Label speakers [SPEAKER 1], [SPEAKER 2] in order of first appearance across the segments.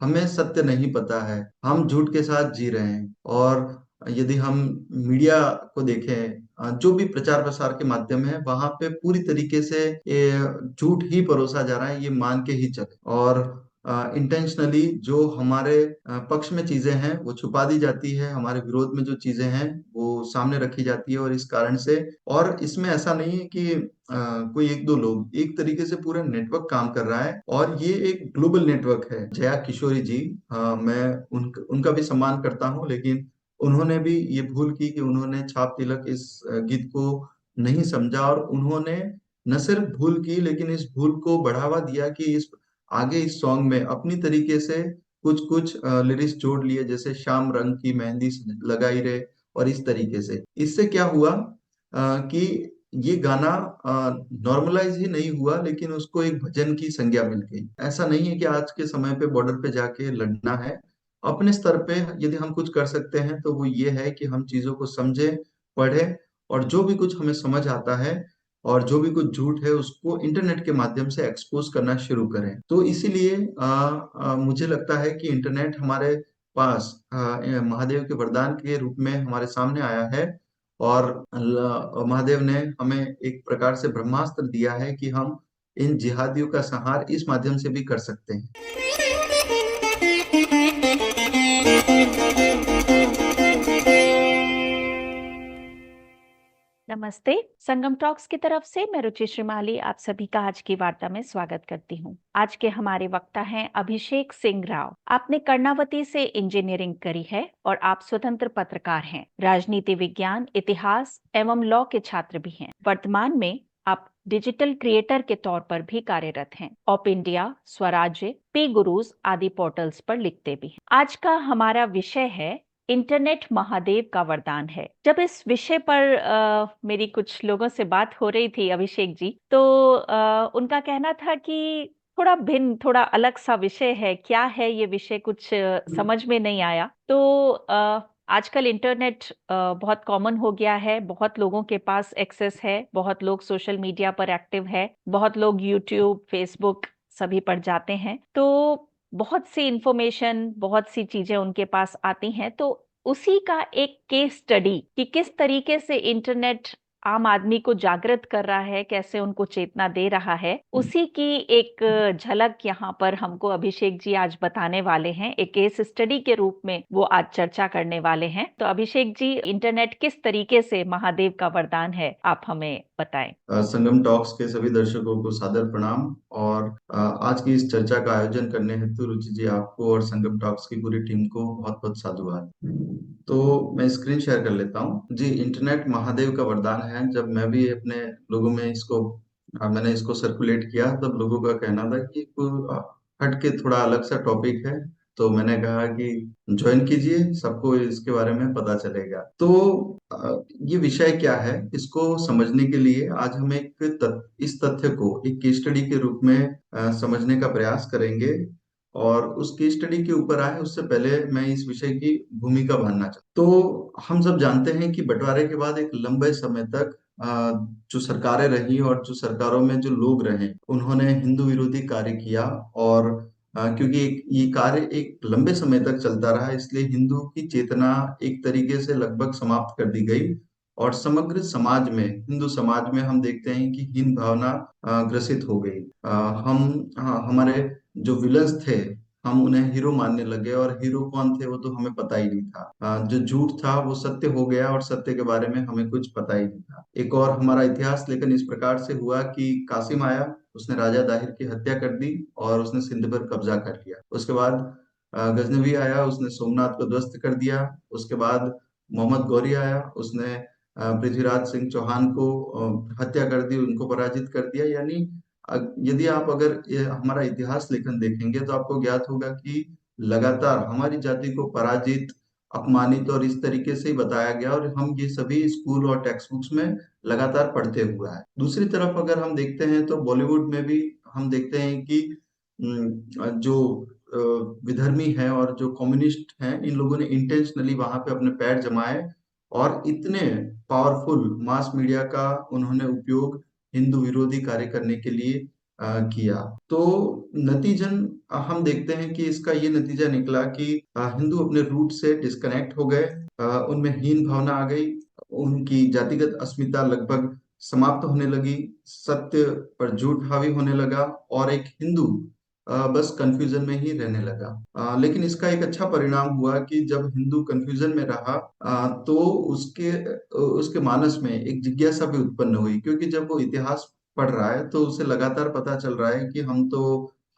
[SPEAKER 1] हमें सत्य नहीं पता है, हम झूठ के साथ जी रहे हैं। और यदि हम मीडिया को देखें, जो भी प्रचार प्रसार के माध्यम है, वहां पे पूरी तरीके से ये झूठ ही परोसा जा रहा है, ये मान के ही चले। और इंटेंशनली जो हमारे पक्ष में चीजें हैं वो छुपा दी जाती है, हमारे विरोध में जो चीजें हैं वो सामने रखी जाती है। और इस कारण से, और इसमें ऐसा नहीं है कि कोई एक दो लोग, एक तरीके से पूरा नेटवर्क काम कर रहा है, और ये एक ग्लोबल नेटवर्क है। जया किशोरी जी, मैं उनका भी सम्मान करता हूँ, लेकिन उन्होंने भी ये भूल की कि उन्होंने छाप तिलक इस गीत को नहीं समझा। और उन्होंने न सिर्फ भूल की, लेकिन इस भूल को बढ़ावा दिया कि इस आगे इस सॉन्ग में अपनी तरीके से कुछ कुछ लिरिक्स जोड़ लिए, जैसे शाम रंग की मेहंदी लगाई रे। और इस तरीके से इससे क्या हुआ कि ये गाना नॉर्मलाइज ही नहीं हुआ, लेकिन उसको एक भजन की संज्ञा मिल गई। ऐसा नहीं है कि आज के समय पे बॉर्डर पे जाके लड़ना है। अपने स्तर पे यदि हम कुछ कर सकते हैं तो वो ये है कि हम चीजों को समझें, पढ़ें, और जो भी कुछ हमें समझ आता है और जो भी कुछ झूठ है उसको इंटरनेट के माध्यम से एक्सपोज करना शुरू करें। तो इसीलिए मुझे लगता है कि इंटरनेट हमारे पास महादेव के वरदान के रूप में हमारे सामने आया है। और महादेव ने हमें एक प्रकार से ब्रह्मास्त्र दिया है कि हम इन जिहादियों का संहार इस माध्यम से भी कर सकते हैं।
[SPEAKER 2] नमस्ते। संगम टॉक्स की तरफ से मैं रुचि श्रीमाली आप सभी का आज की वार्ता में स्वागत करती हूँ। आज के हमारे वक्ता हैं अभिषेक सिंह राव। आपने कर्णावती से इंजीनियरिंग करी है और आप स्वतंत्र पत्रकार हैं, राजनीति विज्ञान, इतिहास एवं लॉ के छात्र भी हैं। वर्तमान में आप डिजिटल क्रिएटर के तौर पर भी कार्यरत हैं। ऑप इंडिया, स्वराज्य, पी गुरुज आदि पोर्टल्स पर लिखते भी हैं। आज का हमारा विषय है इंटरनेट महादेव का वरदान है। जब इस विषय पर मेरी कुछ लोगों से बात हो रही थी अभिषेक जी, तो उनका कहना था कि थोड़ा भिन्न, थोड़ा अलग सा विषय है। क्या है ये विषय, कुछ समझ में नहीं आया। तो आजकल इंटरनेट बहुत कॉमन हो गया है, बहुत लोगों के पास एक्सेस है, बहुत लोग सोशल मीडिया पर एक्टिव है, बहुत लोग यूट्यूब, फेसबुक सभी पर जाते हैं। तो बहुत सी इंफॉर्मेशन, बहुत सी चीजें उनके पास आती हैं। तो उसी का एक केस स्टडी कि किस तरीके से इंटरनेट आम आदमी को जागृत कर रहा है, कैसे उनको चेतना दे रहा है, उसी की एक झलक यहाँ पर हमको अभिषेक जी आज बताने वाले हैं। एक केस स्टडी के रूप में वो आज चर्चा करने वाले हैं। तो अभिषेक जी, इंटरनेट किस तरीके से महादेव का वरदान है, आप हमें बताएं।
[SPEAKER 1] संगम टॉक्स के सभी दर्शकों को सादर प्रणाम। और आज की इस चर्चा का आयोजन करने हेतु रुचि जी आपको और संगम टॉक्स की पूरी टीम को बहुत बहुत साधुवाद। तो मैं स्क्रीन शेयर कर लेता हूँ जी। इंटरनेट महादेव का वरदान है। जब मैं भी अपने लोगों में इसको मैंने इसको सर्कुलेट किया, तब लोगों का कहना था कि हट के थोड़ा अलग सा टॉपिक है। तो मैंने कहा कि ज्वाइन कीजिए, सबको इसके बारे में पता चलेगा। तो ये विषय क्या है, इसको समझने के लिए आज हम इस तथ्य को एक केस स्टडी के रूप में समझने का प्रयास करेंगे। और उस केस स्टडी के ऊपर आए उससे पहले मैं इस विषय की भूमिका बांधना चाहता हूं। तो हम सब जानते हैं कि बंटवारे के बाद एक लंबे समय तक जो सरकारें रही और जो सरकारों में जो लोग रहे, उन्होंने हिंदू विरोधी कार्य किया। और क्योंकि ये कार्य एक लंबे समय तक चलता रहा, इसलिए हिंदू की चेतना एक तरीके से लगभग समाप्त कर दी गई। और समग्र समाज में, हिंदू समाज में हम देखते हैं कि हीन भावना ग्रसित हो गई। हमारे जो विलन्स थे, हम उन्हें हीरो मानने लगे, और हीरो कौन थे वो तो हमें पता ही नहीं था। जो झूठ था वो सत्य हो गया, और सत्य के बारे में हमें कुछ पता ही नहीं था। एक और हमारा इतिहास लेकिन इस प्रकार से हुआ कि कासिम आया, उसने राजा दाहिर की हत्या कर दी और उसने सिंध पर कब्जा कर लिया। उसके बाद गजनवी आया, उसने सोमनाथ को ध्वस्त कर दिया। उसके बाद मोहम्मद गौरी आया, उसने पृथ्वीराज सिंह चौहान को हत्या कर दी, उनको पराजित कर दिया। यानी यदि आप अगर ये हमारा इतिहास लेखन देखेंगे तो आपको ज्ञात होगा कि लगातार हमारी जाति को पराजित, अपमानित और इस तरीके से ही बताया गया, और हम ये सभी स्कूल और टेक्स्ट बुक्स में लगातार पढ़ते हुआ है। दूसरी तरफ अगर हम देखते हैं तो बॉलीवुड में भी हम देखते हैं कि जो विधर्मी हैं और जो कम्युनिस्ट हैं, इन लोगों ने इंटेंशनली वहां पे अपने पैर जमाए, और इतने पावरफुल मास मीडिया का उन्होंने उपयोग हिंदू विरोधी कार्य करने के लिए किया। तो नतीजन हम देखते हैं कि इसका ये नतीजा निकला कि हिंदू अपने रूट से डिस्कनेक्ट हो गए। उनमें हीन भावना आ गई, उनकी जातिगत अस्मिता लगभग समाप्त होने लगी, सत्य पर झूठ हावी होने लगा और एक हिंदू बस कंफ्यूजन में ही रहने लगा। लेकिन इसका एक अच्छा परिणाम हुआ कि जब हिंदू कंफ्यूजन में रहा, तो उसके मानस में एक जिज्ञासा भी उत्पन्न हुई, क्योंकि जब वो इतिहास पढ़ रहा है तो उसे लगातार पता चल रहा है कि हम तो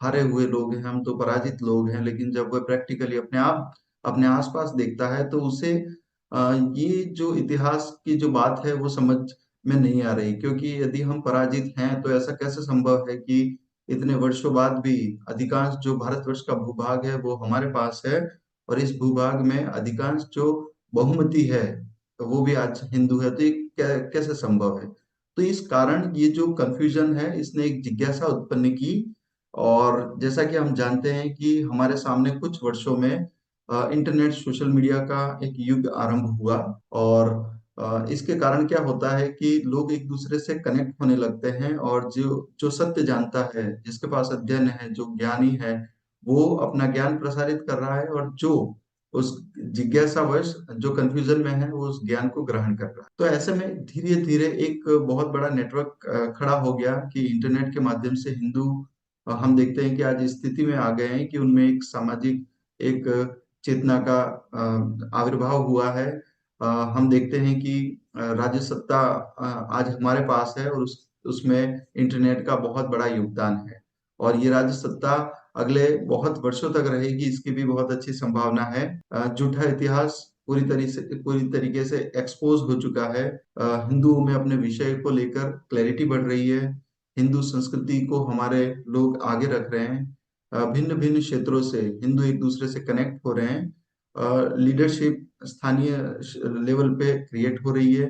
[SPEAKER 1] हारे हुए लोग हैं, हम तो पराजित लोग हैं। लेकिन जब वह प्रैक्टिकली अपने आसपास देखता है तो उसे ये जो इतिहास की जो बात है वो समझ में नहीं आ रही, क्योंकि यदि हम पराजित हैं तो ऐसा कैसे संभव है कि इतने वर्षों बाद भी अधिकांश जो भारतवर्ष का भूभाग है वो हमारे पास है, और इस भूभाग में अधिकांश जो बहुमती है तो वो भी आज हिंदू है। तो ये कैसे संभव है? तो इस कारण ये जो कंफ्यूजन है इसने एक जिज्ञासा उत्पन्न की। और जैसा कि हम जानते हैं कि हमारे सामने कुछ वर्षों में इंटरनेट सोशल मीडिया का एक युग आरंभ हुआ। और इसके कारण क्या होता है कि लोग एक दूसरे से कनेक्ट होने लगते हैं, और जो जो सत्य जानता है, जिसके पास अध्ययन है, जो ज्ञानी है, वो अपना ज्ञान प्रसारित कर रहा है, और जो उस जिज्ञासावश जो कंफ्यूजन में है वो उस ज्ञान को ग्रहण कर रहा है। तो ऐसे में धीरे धीरे एक बहुत बड़ा नेटवर्क खड़ा हो गया कि इंटरनेट के माध्यम से हिंदू, हम देखते हैं कि आज इस स्थिति में आ गए हैं कि उनमें एक सामाजिक एक चेतना का आविर्भाव हुआ है। हम देखते हैं कि राज्य सत्ता आज हमारे पास है, और उसमें इंटरनेट का बहुत बड़ा योगदान है। और ये राज्य सत्ता अगले बहुत वर्षों तक रहेगी, इसकी भी बहुत अच्छी संभावना है। झूठा इतिहास पूरी तरीके से एक्सपोज हो चुका है। हिंदुओं में अपने विषय को लेकर क्लैरिटी बढ़ रही है। हिंदू संस्कृति को हमारे लोग आगे रख रहे हैं। भिन्न भिन्न क्षेत्रों से हिंदू एक दूसरे से कनेक्ट हो रहे हैं। लीडरशिप स्थानीय लेवल पे क्रिएट हो रही है,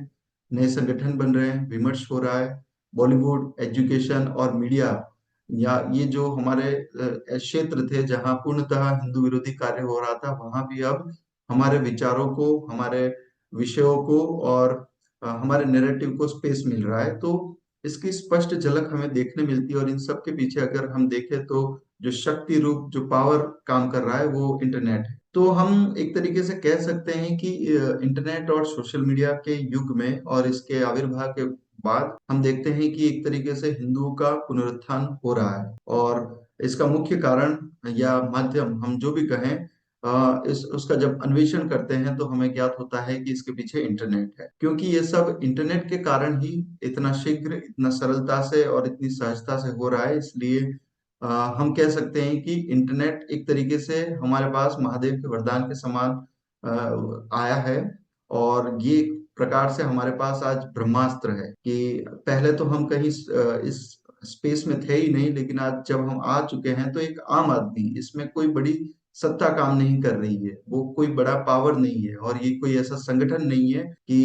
[SPEAKER 1] नए संगठन बन रहे हैं, विमर्श हो रहा है। बॉलीवुड, एजुकेशन और मीडिया, या ये जो हमारे क्षेत्र थे जहां पूर्णतः हिंदू विरोधी कार्य हो रहा था, वहां भी अब हमारे विचारों को, हमारे विषयों को और हमारे नैरेटिव को स्पेस मिल रहा है। तो इसकी स्पष्ट झलक हमें देखने मिलती है। और इन सब के पीछे अगर हम देखें तो जो शक्ति रूप, जो पावर काम कर रहा है वो इंटरनेट है। तो हम एक तरीके से कह सकते हैं कि इंटरनेट और सोशल मीडिया के युग में और इसके आविर्भाव के बाद हम देखते हैं कि एक तरीके से हिंदुओं का पुनरुत्थान हो रहा है। और इसका मुख्य कारण या माध्यम हम जो भी कहें, इस उसका जब अन्वेषण करते हैं तो हमें ज्ञात होता है कि इसके पीछे इंटरनेट है, क्योंकि ये सब इंटरनेट के कारण ही इतना शीघ्र, इतना सरलता से और इतनी सहजता से हो रहा है। इसलिए अ, हम कह सकते हैं कि इंटरनेट एक तरीके से हमारे पास महादेव के वरदान के समान आया है। और ये एक प्रकार से हमारे पास आज ब्रह्मास्त्र है कि पहले तो हम कहीं इस स्पेस में थे ही नहीं, लेकिन आज जब हम आ चुके हैं तो एक आम आदमी, इसमें कोई बड़ी सत्ता काम नहीं कर रही है, वो कोई बड़ा पावर नहीं है, और ये कोई ऐसा संगठन नहीं है कि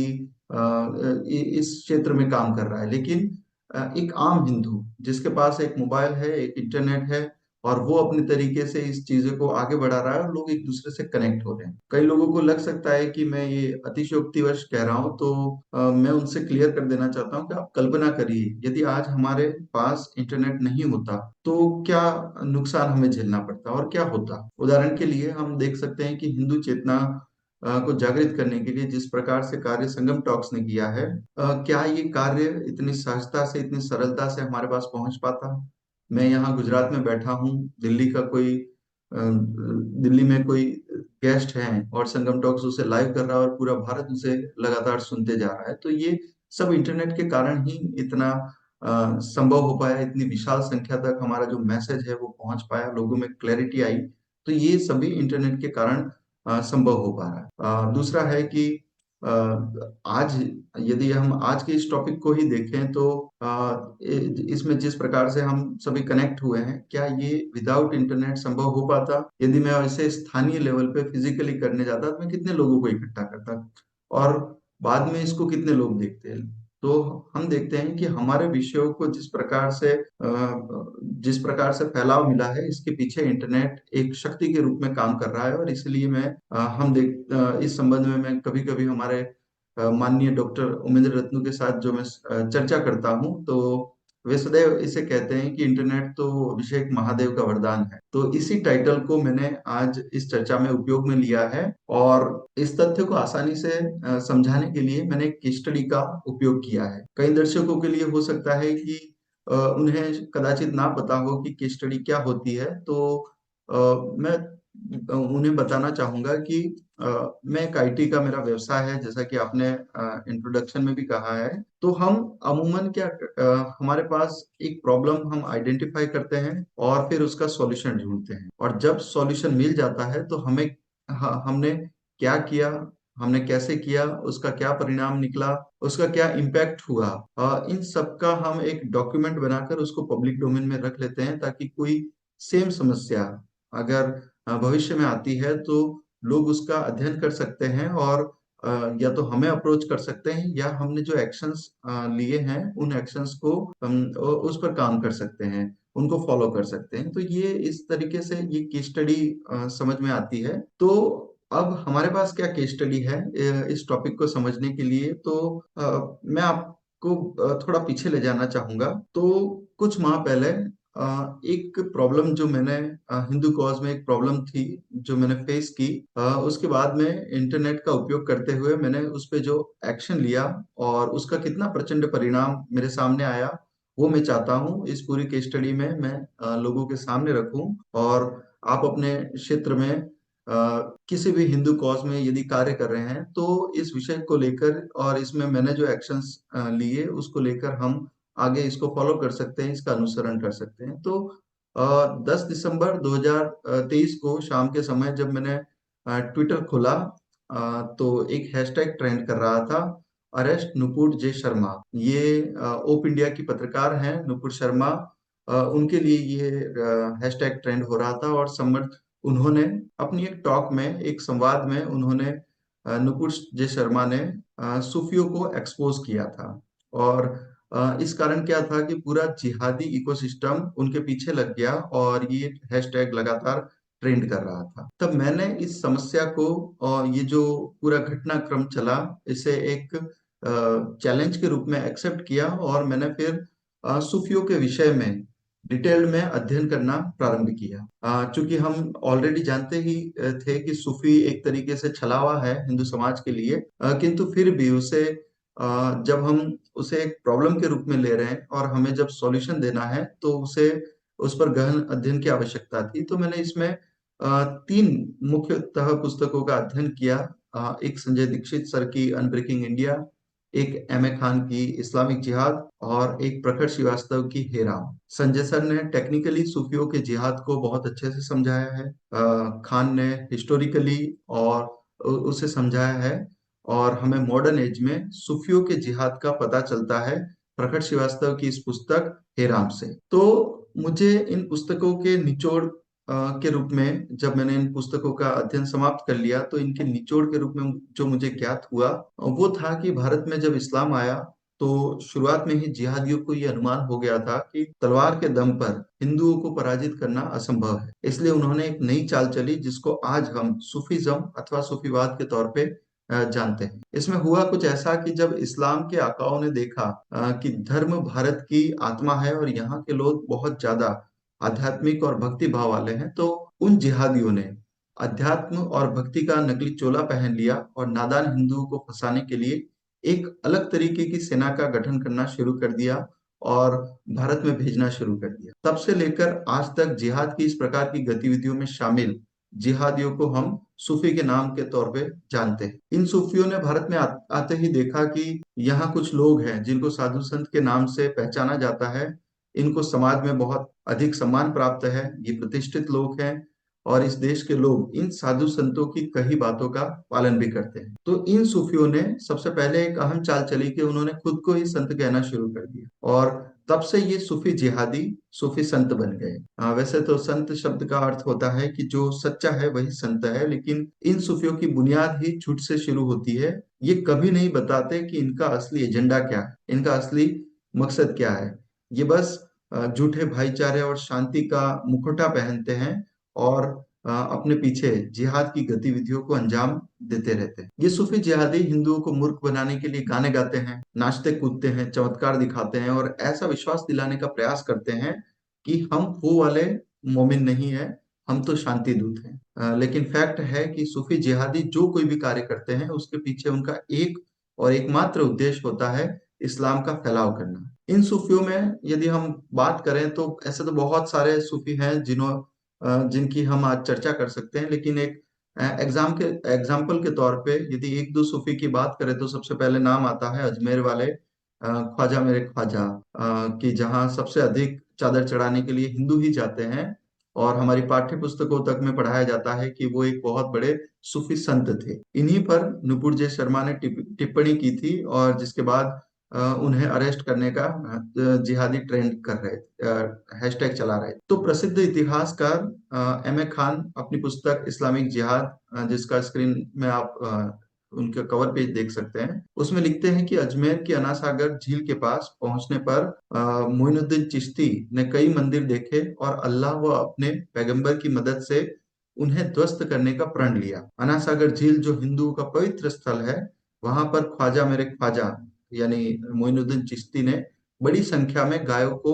[SPEAKER 1] इस क्षेत्र में काम कर रहा है। लेकिन एक आम हिंदू जिसके पास एक मोबाइल है, एक इंटरनेट है, और वो अपने तरीके से इस चीजों को आगे बढ़ा रहा है, और लोग एक दूसरे से कनेक्ट हो रहे हैं। कई लोगों को लग सकता है कि मैं ये अतिशयोक्तिवश कह रहा हूँ, तो मैं उनसे क्लियर कर देना चाहता हूँ कि आप कल्पना करिए, यदि आज हमारे पास इंटरनेट नहीं होता तो क्या नुकसान हमें झेलना पड़ता और क्या होता। उदाहरण के लिए हम देख सकते हैं कि हिंदू चेतना को जागृत करने के लिए जिस प्रकार से कार्य संगम टॉक्स ने किया है, क्या ये कार्य इतनी सहजता से, इतनी सरलता से हमारे पास पहुंच पाता? मैं यहाँ गुजरात में बैठा हूँ, दिल्ली में कोई गेस्ट हैं और संगम टॉक्स उसे लाइव कर रहा है, और पूरा भारत उसे लगातार सुनते जा रहा है। तो ये सब इंटरनेट के कारण ही इतना संभव हो पाया, इतनी विशाल संख्या तक हमारा जो मैसेज है वो पहुंच पाया, लोगों में क्लैरिटी आई। तो ये सभी इंटरनेट के कारण संभव हो पा रहा है। दूसरा है कि अ, आज यदि हम आज के इस टॉपिक को ही देखें तो इसमें जिस प्रकार से हम सभी कनेक्ट हुए हैं, क्या ये विदाउट इंटरनेट संभव हो पाता? यदि मैं इसे स्थानीय लेवल पे फिजिकली करने जाता तो मैं कितने लोगों को इकट्ठा करता, और बाद में इसको कितने लोग देखते हैं? तो हम देखते हैं कि हमारे विषयों को जिस प्रकार से फैलाव मिला है, इसके पीछे इंटरनेट एक शक्ति के रूप में काम कर रहा है। और इसलिए इस संबंध में मैं कभी कभी हमारे माननीय डॉक्टर उमेंद्र रत्नू के साथ जो मैं चर्चा करता हूँ, तो वे सदैव इसे कहते हैं कि इंटरनेट तो अभिषेक महादेव का वरदान है। तो इसी टाइटल को मैंने आज इस चर्चा में उपयोग में लिया है, और इस तथ्य को आसानी से समझाने के लिए मैंने एक केस स्टडी का उपयोग किया है। कई दर्शकों के लिए हो सकता है कि उन्हें कदाचित ना पता हो कि केस स्टडी क्या होती है, तो मैं उन्हें बताना चाहूंगा कि मैं एक आईटी का मेरा व्यवसाय है, जैसा कि आपने इंट्रोडक्शन में भी कहा है। तो हम अमूमन क्या हमारे पास एक प्रॉब्लम हम आइडेंटिफाई करते हैं और फिर उसका सॉल्यूशन ढूंढते हैं, और जब सॉल्यूशन मिल जाता है तो हमने क्या किया, हमने कैसे किया, उसका क्या परिणाम निकला, उसका क्या इम्पैक्ट हुआ, इन सब का हम एक डॉक्यूमेंट बनाकर उसको पब्लिक डोमेन में रख लेते हैं, ताकि कोई सेम समस्या अगर भविष्य में आती है तो लोग उसका अध्ययन कर सकते हैं, और या तो हमें अप्रोच कर सकते हैं, या हमने जो एक्शंस लिए हैं उन एक्शंस को हम उस पर काम कर सकते हैं, उनको फॉलो कर सकते हैं। तो ये इस तरीके से ये केस स्टडी समझ में आती है। तो अब हमारे पास क्या केस स्टडी है इस टॉपिक को समझने के लिए, तो मैं आपको थोड़ा पीछे ले जाना चाहूंगा। तो कुछ माह पहले एक प्रॉब्लम जो मैंने हिंदू कॉज में एक प्रॉब्लम थी जो मैंने फेस की, उसके बाद में इंटरनेट का उपयोग करते हुए मैंने उस पे जो एक्शन लिया और उसका कितना प्रचंड परिणाम मेरे सामने आया, वो मैं चाहता हूँ इस पूरी केस स्टडी में मैं लोगों के सामने रखूं। और आप अपने क्षेत्र में किसी भी हिंदू कॉज में यदि कार्य कर रहे हैं तो इस विषय को लेकर और इसमें मैंने जो एक्शंस लिए उसको लेकर हम आगे इसको फॉलो कर सकते हैं, इसका अनुसरण कर सकते हैं। तो 10 दिसंबर 2023 को शाम के समय जब मैंने ट्विटर खोला, तो एक हैशटैग ट्रेंड कर रहा था, अरेस्ट नुपुर जे शर्मा। ये ओप इंडिया की पत्रकार हैं नुपुर शर्मा, उनके लिए ये हैशटैग ट्रेंड हो रहा था। और समर्थ उन्होंने अपनी एक टॉक में, एक संवाद में उन्होंने नुपुर जे शर्मा ने सूफियों को एक्सपोज किया था। और इस कारण क्या था कि पूरा जिहादी इकोसिस्टम उनके पीछे लग गया और ये हैशटैग लगातार ट्रेंड कर रहा था। तब मैंने इस समस्या को और ये जो पूरा घटनाक्रम चला, इसे एक चैलेंज के रूप में एक्सेप्ट किया, और मैंने फिर सूफियों के विषय में डिटेल में अध्ययन करना प्रारंभ किया। चूंकि हम ऑलरेडी जानते ही थे कि सूफी एक तरीके से छलावा है हिंदू समाज के लिए, किंतु फिर भी उसे जब हम उसे एक प्रॉब्लम के रूप में ले रहे हैं और हमें जब सॉल्यूशन देना है तो उसे उस पर गहन अध्ययन की आवश्यकता थी। तो मैंने इसमें 3 मुख्यतः पुस्तकों का अध्ययन किया। एक संजय दीक्षित सर की अनब्रेकिंग इंडिया, एक एम ए खान की इस्लामिक जिहाद, और एक प्रखर श्रीवास्तव की हेराम। संजय सर ने टेक्निकली सूफियों के जिहाद को बहुत अच्छे से समझाया है, खान ने हिस्टोरिकली और उसे समझाया है, और हमें मॉडर्न एज में सूफियों के जिहाद का पता चलता है प्रखर श्रीवास्तव की इस पुस्तक हेराम से। तो मुझे इन पुस्तकों के निचोड़ के रूप में, जब मैंने इन पुस्तकों का अध्ययन समाप्त कर लिया, तो इनके निचोड़ के रूप में जो मुझे ज्ञात हुआ वो था कि भारत में जब इस्लाम आया तो शुरुआत में ही जिहादियों को ये अनुमान हो गया था कि तलवार के दम पर हिंदुओं को पराजित करना असंभव है। इसलिए उन्होंने एक नई चाल चली जिसको आज हम सूफीज्म अथवा सूफीवाद के तौर पे जानते हैं। इसमें हुआ कुछ ऐसा कि जब इस्लाम के आकाओं ने देखा कि धर्म भारत की आत्मा है और यहाँ के लोग बहुत ज्यादा आध्यात्मिक और भक्ति भाव वाले हैं, तो उन जिहादियों ने अध्यात्म और भक्ति का नकली चोला पहन लिया और नादान हिंदुओं को फंसाने के लिए एक अलग तरीके की सेना का गठन करना शुरू कर दिया और भारत में भेजना शुरू कर दिया। तब से लेकर आज तक जिहाद की इस प्रकार की गतिविधियों में शामिल जिहादियों को हम सूफी के नाम के तौर पे जानते हैं। इन सूफियों ने भारत में आते ही देखा कि यहाँ कुछ लोग हैं जिनको साधु संत के नाम से पहचाना जाता है, इनको समाज में बहुत अधिक सम्मान प्राप्त है, ये प्रतिष्ठित लोग हैं, और इस देश के लोग इन साधु संतों की कही बातों का पालन भी करते हैं। तो इन सूफियों ने सबसे पहले एक अहम चाल चली कि उन्होंने खुद को ही संत कहना शुरू कर दिया, और तब से ये सूफी जिहादी सूफी संत बन गए। वैसे तो संत शब्द का अर्थ होता है कि जो सच्चा है वही संत है, लेकिन इन सूफियों की बुनियाद ही झूठ से शुरू होती है। ये कभी नहीं बताते कि इनका असली एजेंडा क्या है, इनका असली मकसद क्या है। ये बस झूठे भाईचारे और शांति का मुखौटा पहनते हैं और अपने पीछे जिहाद की गतिविधियों को अंजाम देते रहते हैं। ये सूफी जिहादी हिंदुओं को मूर्ख बनाने के लिए गाने गाते हैं, नाचते कूदते हैं, चमत्कार दिखाते हैं और ऐसा विश्वास दिलाने का प्रयास करते हैं कि हम वो वाले मोमिन नहीं है, हम तो शांति दूत हैं। लेकिन फैक्ट है कि सूफी जिहादी जो कोई भी कार्य करते हैं उसके पीछे उनका एक और एकमात्र उद्देश्य होता है इस्लाम का फैलाव करना। इन सूफियों में यदि हम बात करें तो ऐसे तो बहुत सारे सूफी हैं जिनकी हम आज चर्चा कर सकते हैं, लेकिन एक एग्जाम्पल के तौर पे यदि एक दो सूफी की बात करें तो सबसे पहले नाम आता है अजमेर वाले ख्वाजा मेरे ख्वाजा, कि जहाँ सबसे अधिक चादर चढ़ाने के लिए हिंदू ही जाते हैं और हमारी पाठ्य पुस्तकों तक में पढ़ाया जाता है कि वो एक बहुत बड़े सूफी संत थे। इन्हीं पर नुपुर जे शर्मा ने टिप्पणी की थी और जिसके बाद उन्हें अरेस्ट करने का जिहादी ट्रेंड कर रहे हैशटैग चला रहे। तो प्रसिद्ध इतिहासकार एम ए खान अपनी पुस्तक इस्लामिक जिहाद, जिसका स्क्रीन में आप उनके कवर पेज देख सकते हैं, उसमें लिखते हैं कि अजमेर की अना सागर झील के पास पहुंचने पर मोइनुद्दीन चिश्ती ने कई मंदिर देखे और अल्लाह व अपने पैगंबर की मदद से उन्हें ध्वस्त करने का प्रण लिया। अना सागर झील जो हिंदुओं का पवित्र स्थल है, वहां पर ख्वाजा मेरे ख्वाजा यानी मोइनुद्दीन चिश्ती ने बड़ी संख्या में गायों को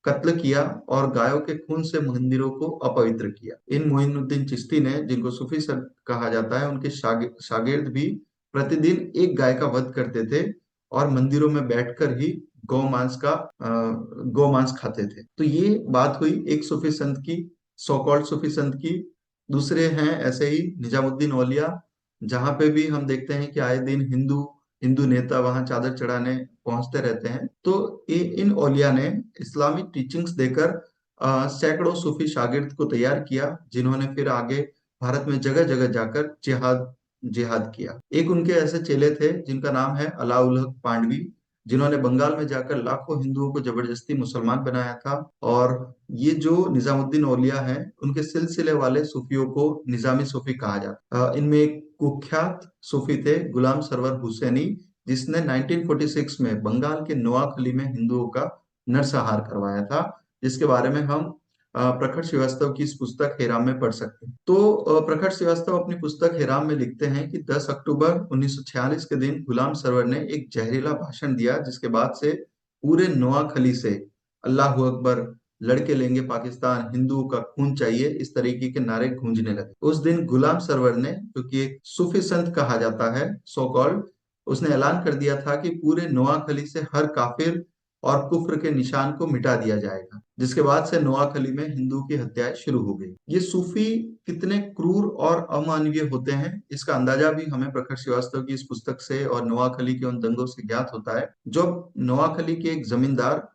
[SPEAKER 1] कत्ल किया और गायों के खून से मंदिरों को अपवित्र किया। इन मोइनुद्दीन चिश्ती ने, जिनको सूफी संत कहा जाता है, उनके शागिर्द भी प्रतिदिन एक गाय का वध करते थे और मंदिरों में बैठकर ही गौ मांस खाते थे। तो ये बात हुई एक सूफी संत की, सो कॉल्ड सूफी संत की। दूसरे हैं ऐसे ही निजामुद्दीन औलिया, जहां पे भी हम देखते हैं कि आए दिन हिंदू हिंदू नेता वहां चादर चढ़ाने पहुंचते रहते हैं। तो इन औलिया ने इस्लामिक टीचिंग्स देकर सैकड़ों सूफी शागिर्द को तैयार किया, जिन्होंने फिर आगे भारत में जगह जगह जाकर जिहाद किया। एक उनके ऐसे चेले थे जिनका नाम है अलाउल हक पांडवी, जिन्होंने बंगाल में जाकर लाखों हिंदुओं को जबरदस्ती मुसलमान बनाया था। और ये जो निजामुद्दीन औलिया हैं, उनके सिलसिले वाले सूफियों को निजामी सूफी कहा जाता है। इनमें एक कुख्यात सूफी थे गुलाम सरवर हुसैनी, जिसने 1946 में बंगाल के नोआखली में हिंदुओं का नरसंहार करवाया था, जिसके बारे में हम प्रखर श्रीवास्तव की इस पुस्तक हेराम में पढ़ सकते हैं। तो प्रखर श्रीवास्तव अपनी पुस्तक हेराम में लिखते हैं कि 10 अक्टूबर 1946 के दिन गुलाम सरवर ने एक जहरीला भाषण दिया, जिसके बाद से पूरे नोआखली से अल्लाह अकबर, लड़के लेंगे पाकिस्तान, हिंदुओं का खून चाहिए, इस तरीके के नारे गूंजने लगे। उस दिन गुलाम सरवर ने, क्योंकि एक सूफी संत कहा जाता है सो कॉल्ड, उसने ऐलान कर दिया था कि पूरे नोआखली से हर काफिर और कुफ्र के निशान को मिटा दिया जाएगा, जिसके बाद से नोआखली में हिंदू की हत्याएं शुरू हो गई। ये सूफी कितने क्रूर और अमानवीय होते हैं, इसका अंदाजा भी हमें प्रखर श्रीवास्तव की इस पुस्तक से और नोआखली के उन दंगों से ज्ञात होता है। जब नोआखली के एक जमींदार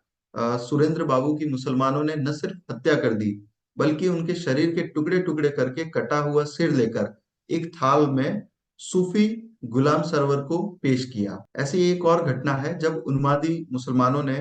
[SPEAKER 1] सुरेंद्र बाबू की मुसलमानों ने न सिर्फ हत्या कर दी, बल्कि उनके शरीर के टुकड़े टुकड़े करके कटा हुआ सिर लेकर एक थाल में सूफी गुलाम सरवर को पेश किया। ऐसी एक और घटना है जब उन्मादी मुसलमानों ने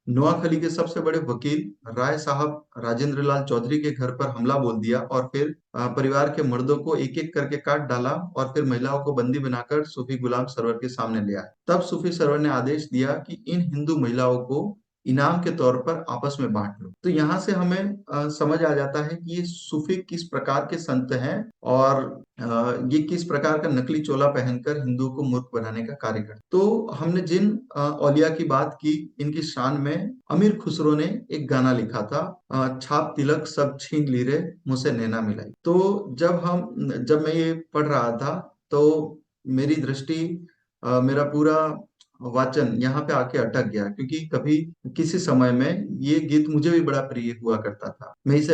[SPEAKER 1] नोआखली के सबसे बड़े वकील राय साहब राजेंद्र लाल चौधरी के घर पर हमला बोल दिया और फिर परिवार के मर्दों को एक एक करके काट डाला और फिर महिलाओं को बंदी बनाकर सूफी गुलाम सरवर के सामने ले आए। तब सूफी सरवर ने आदेश दिया कि इन हिंदू महिलाओं को इनाम के तौर पर आपस में बांट लो। तो यहाँ से हमें समझ आ जाता है कि ये सूफी किस प्रकार के संत हैं और ये किस प्रकार का नकली चोला पहनकर हिंदुओं को मूर्ख बनाने का कार्य करते। तो हमने जिन औलिया की बात की, इनकी शान में अमीर खुसरो ने एक गाना लिखा था, छाप तिलक सब छीन ली रे, मुझसे नैना मिलाई। तो जब मैं ये पढ़ रहा था तो मेरी दृष्टि, मेरा पूरा वाचन यहाँ पे आके अटक गया, क्योंकि कभी किसी समय में ये गीत मुझे भी बड़ा प्रिय हुआ करता था। मैं इसे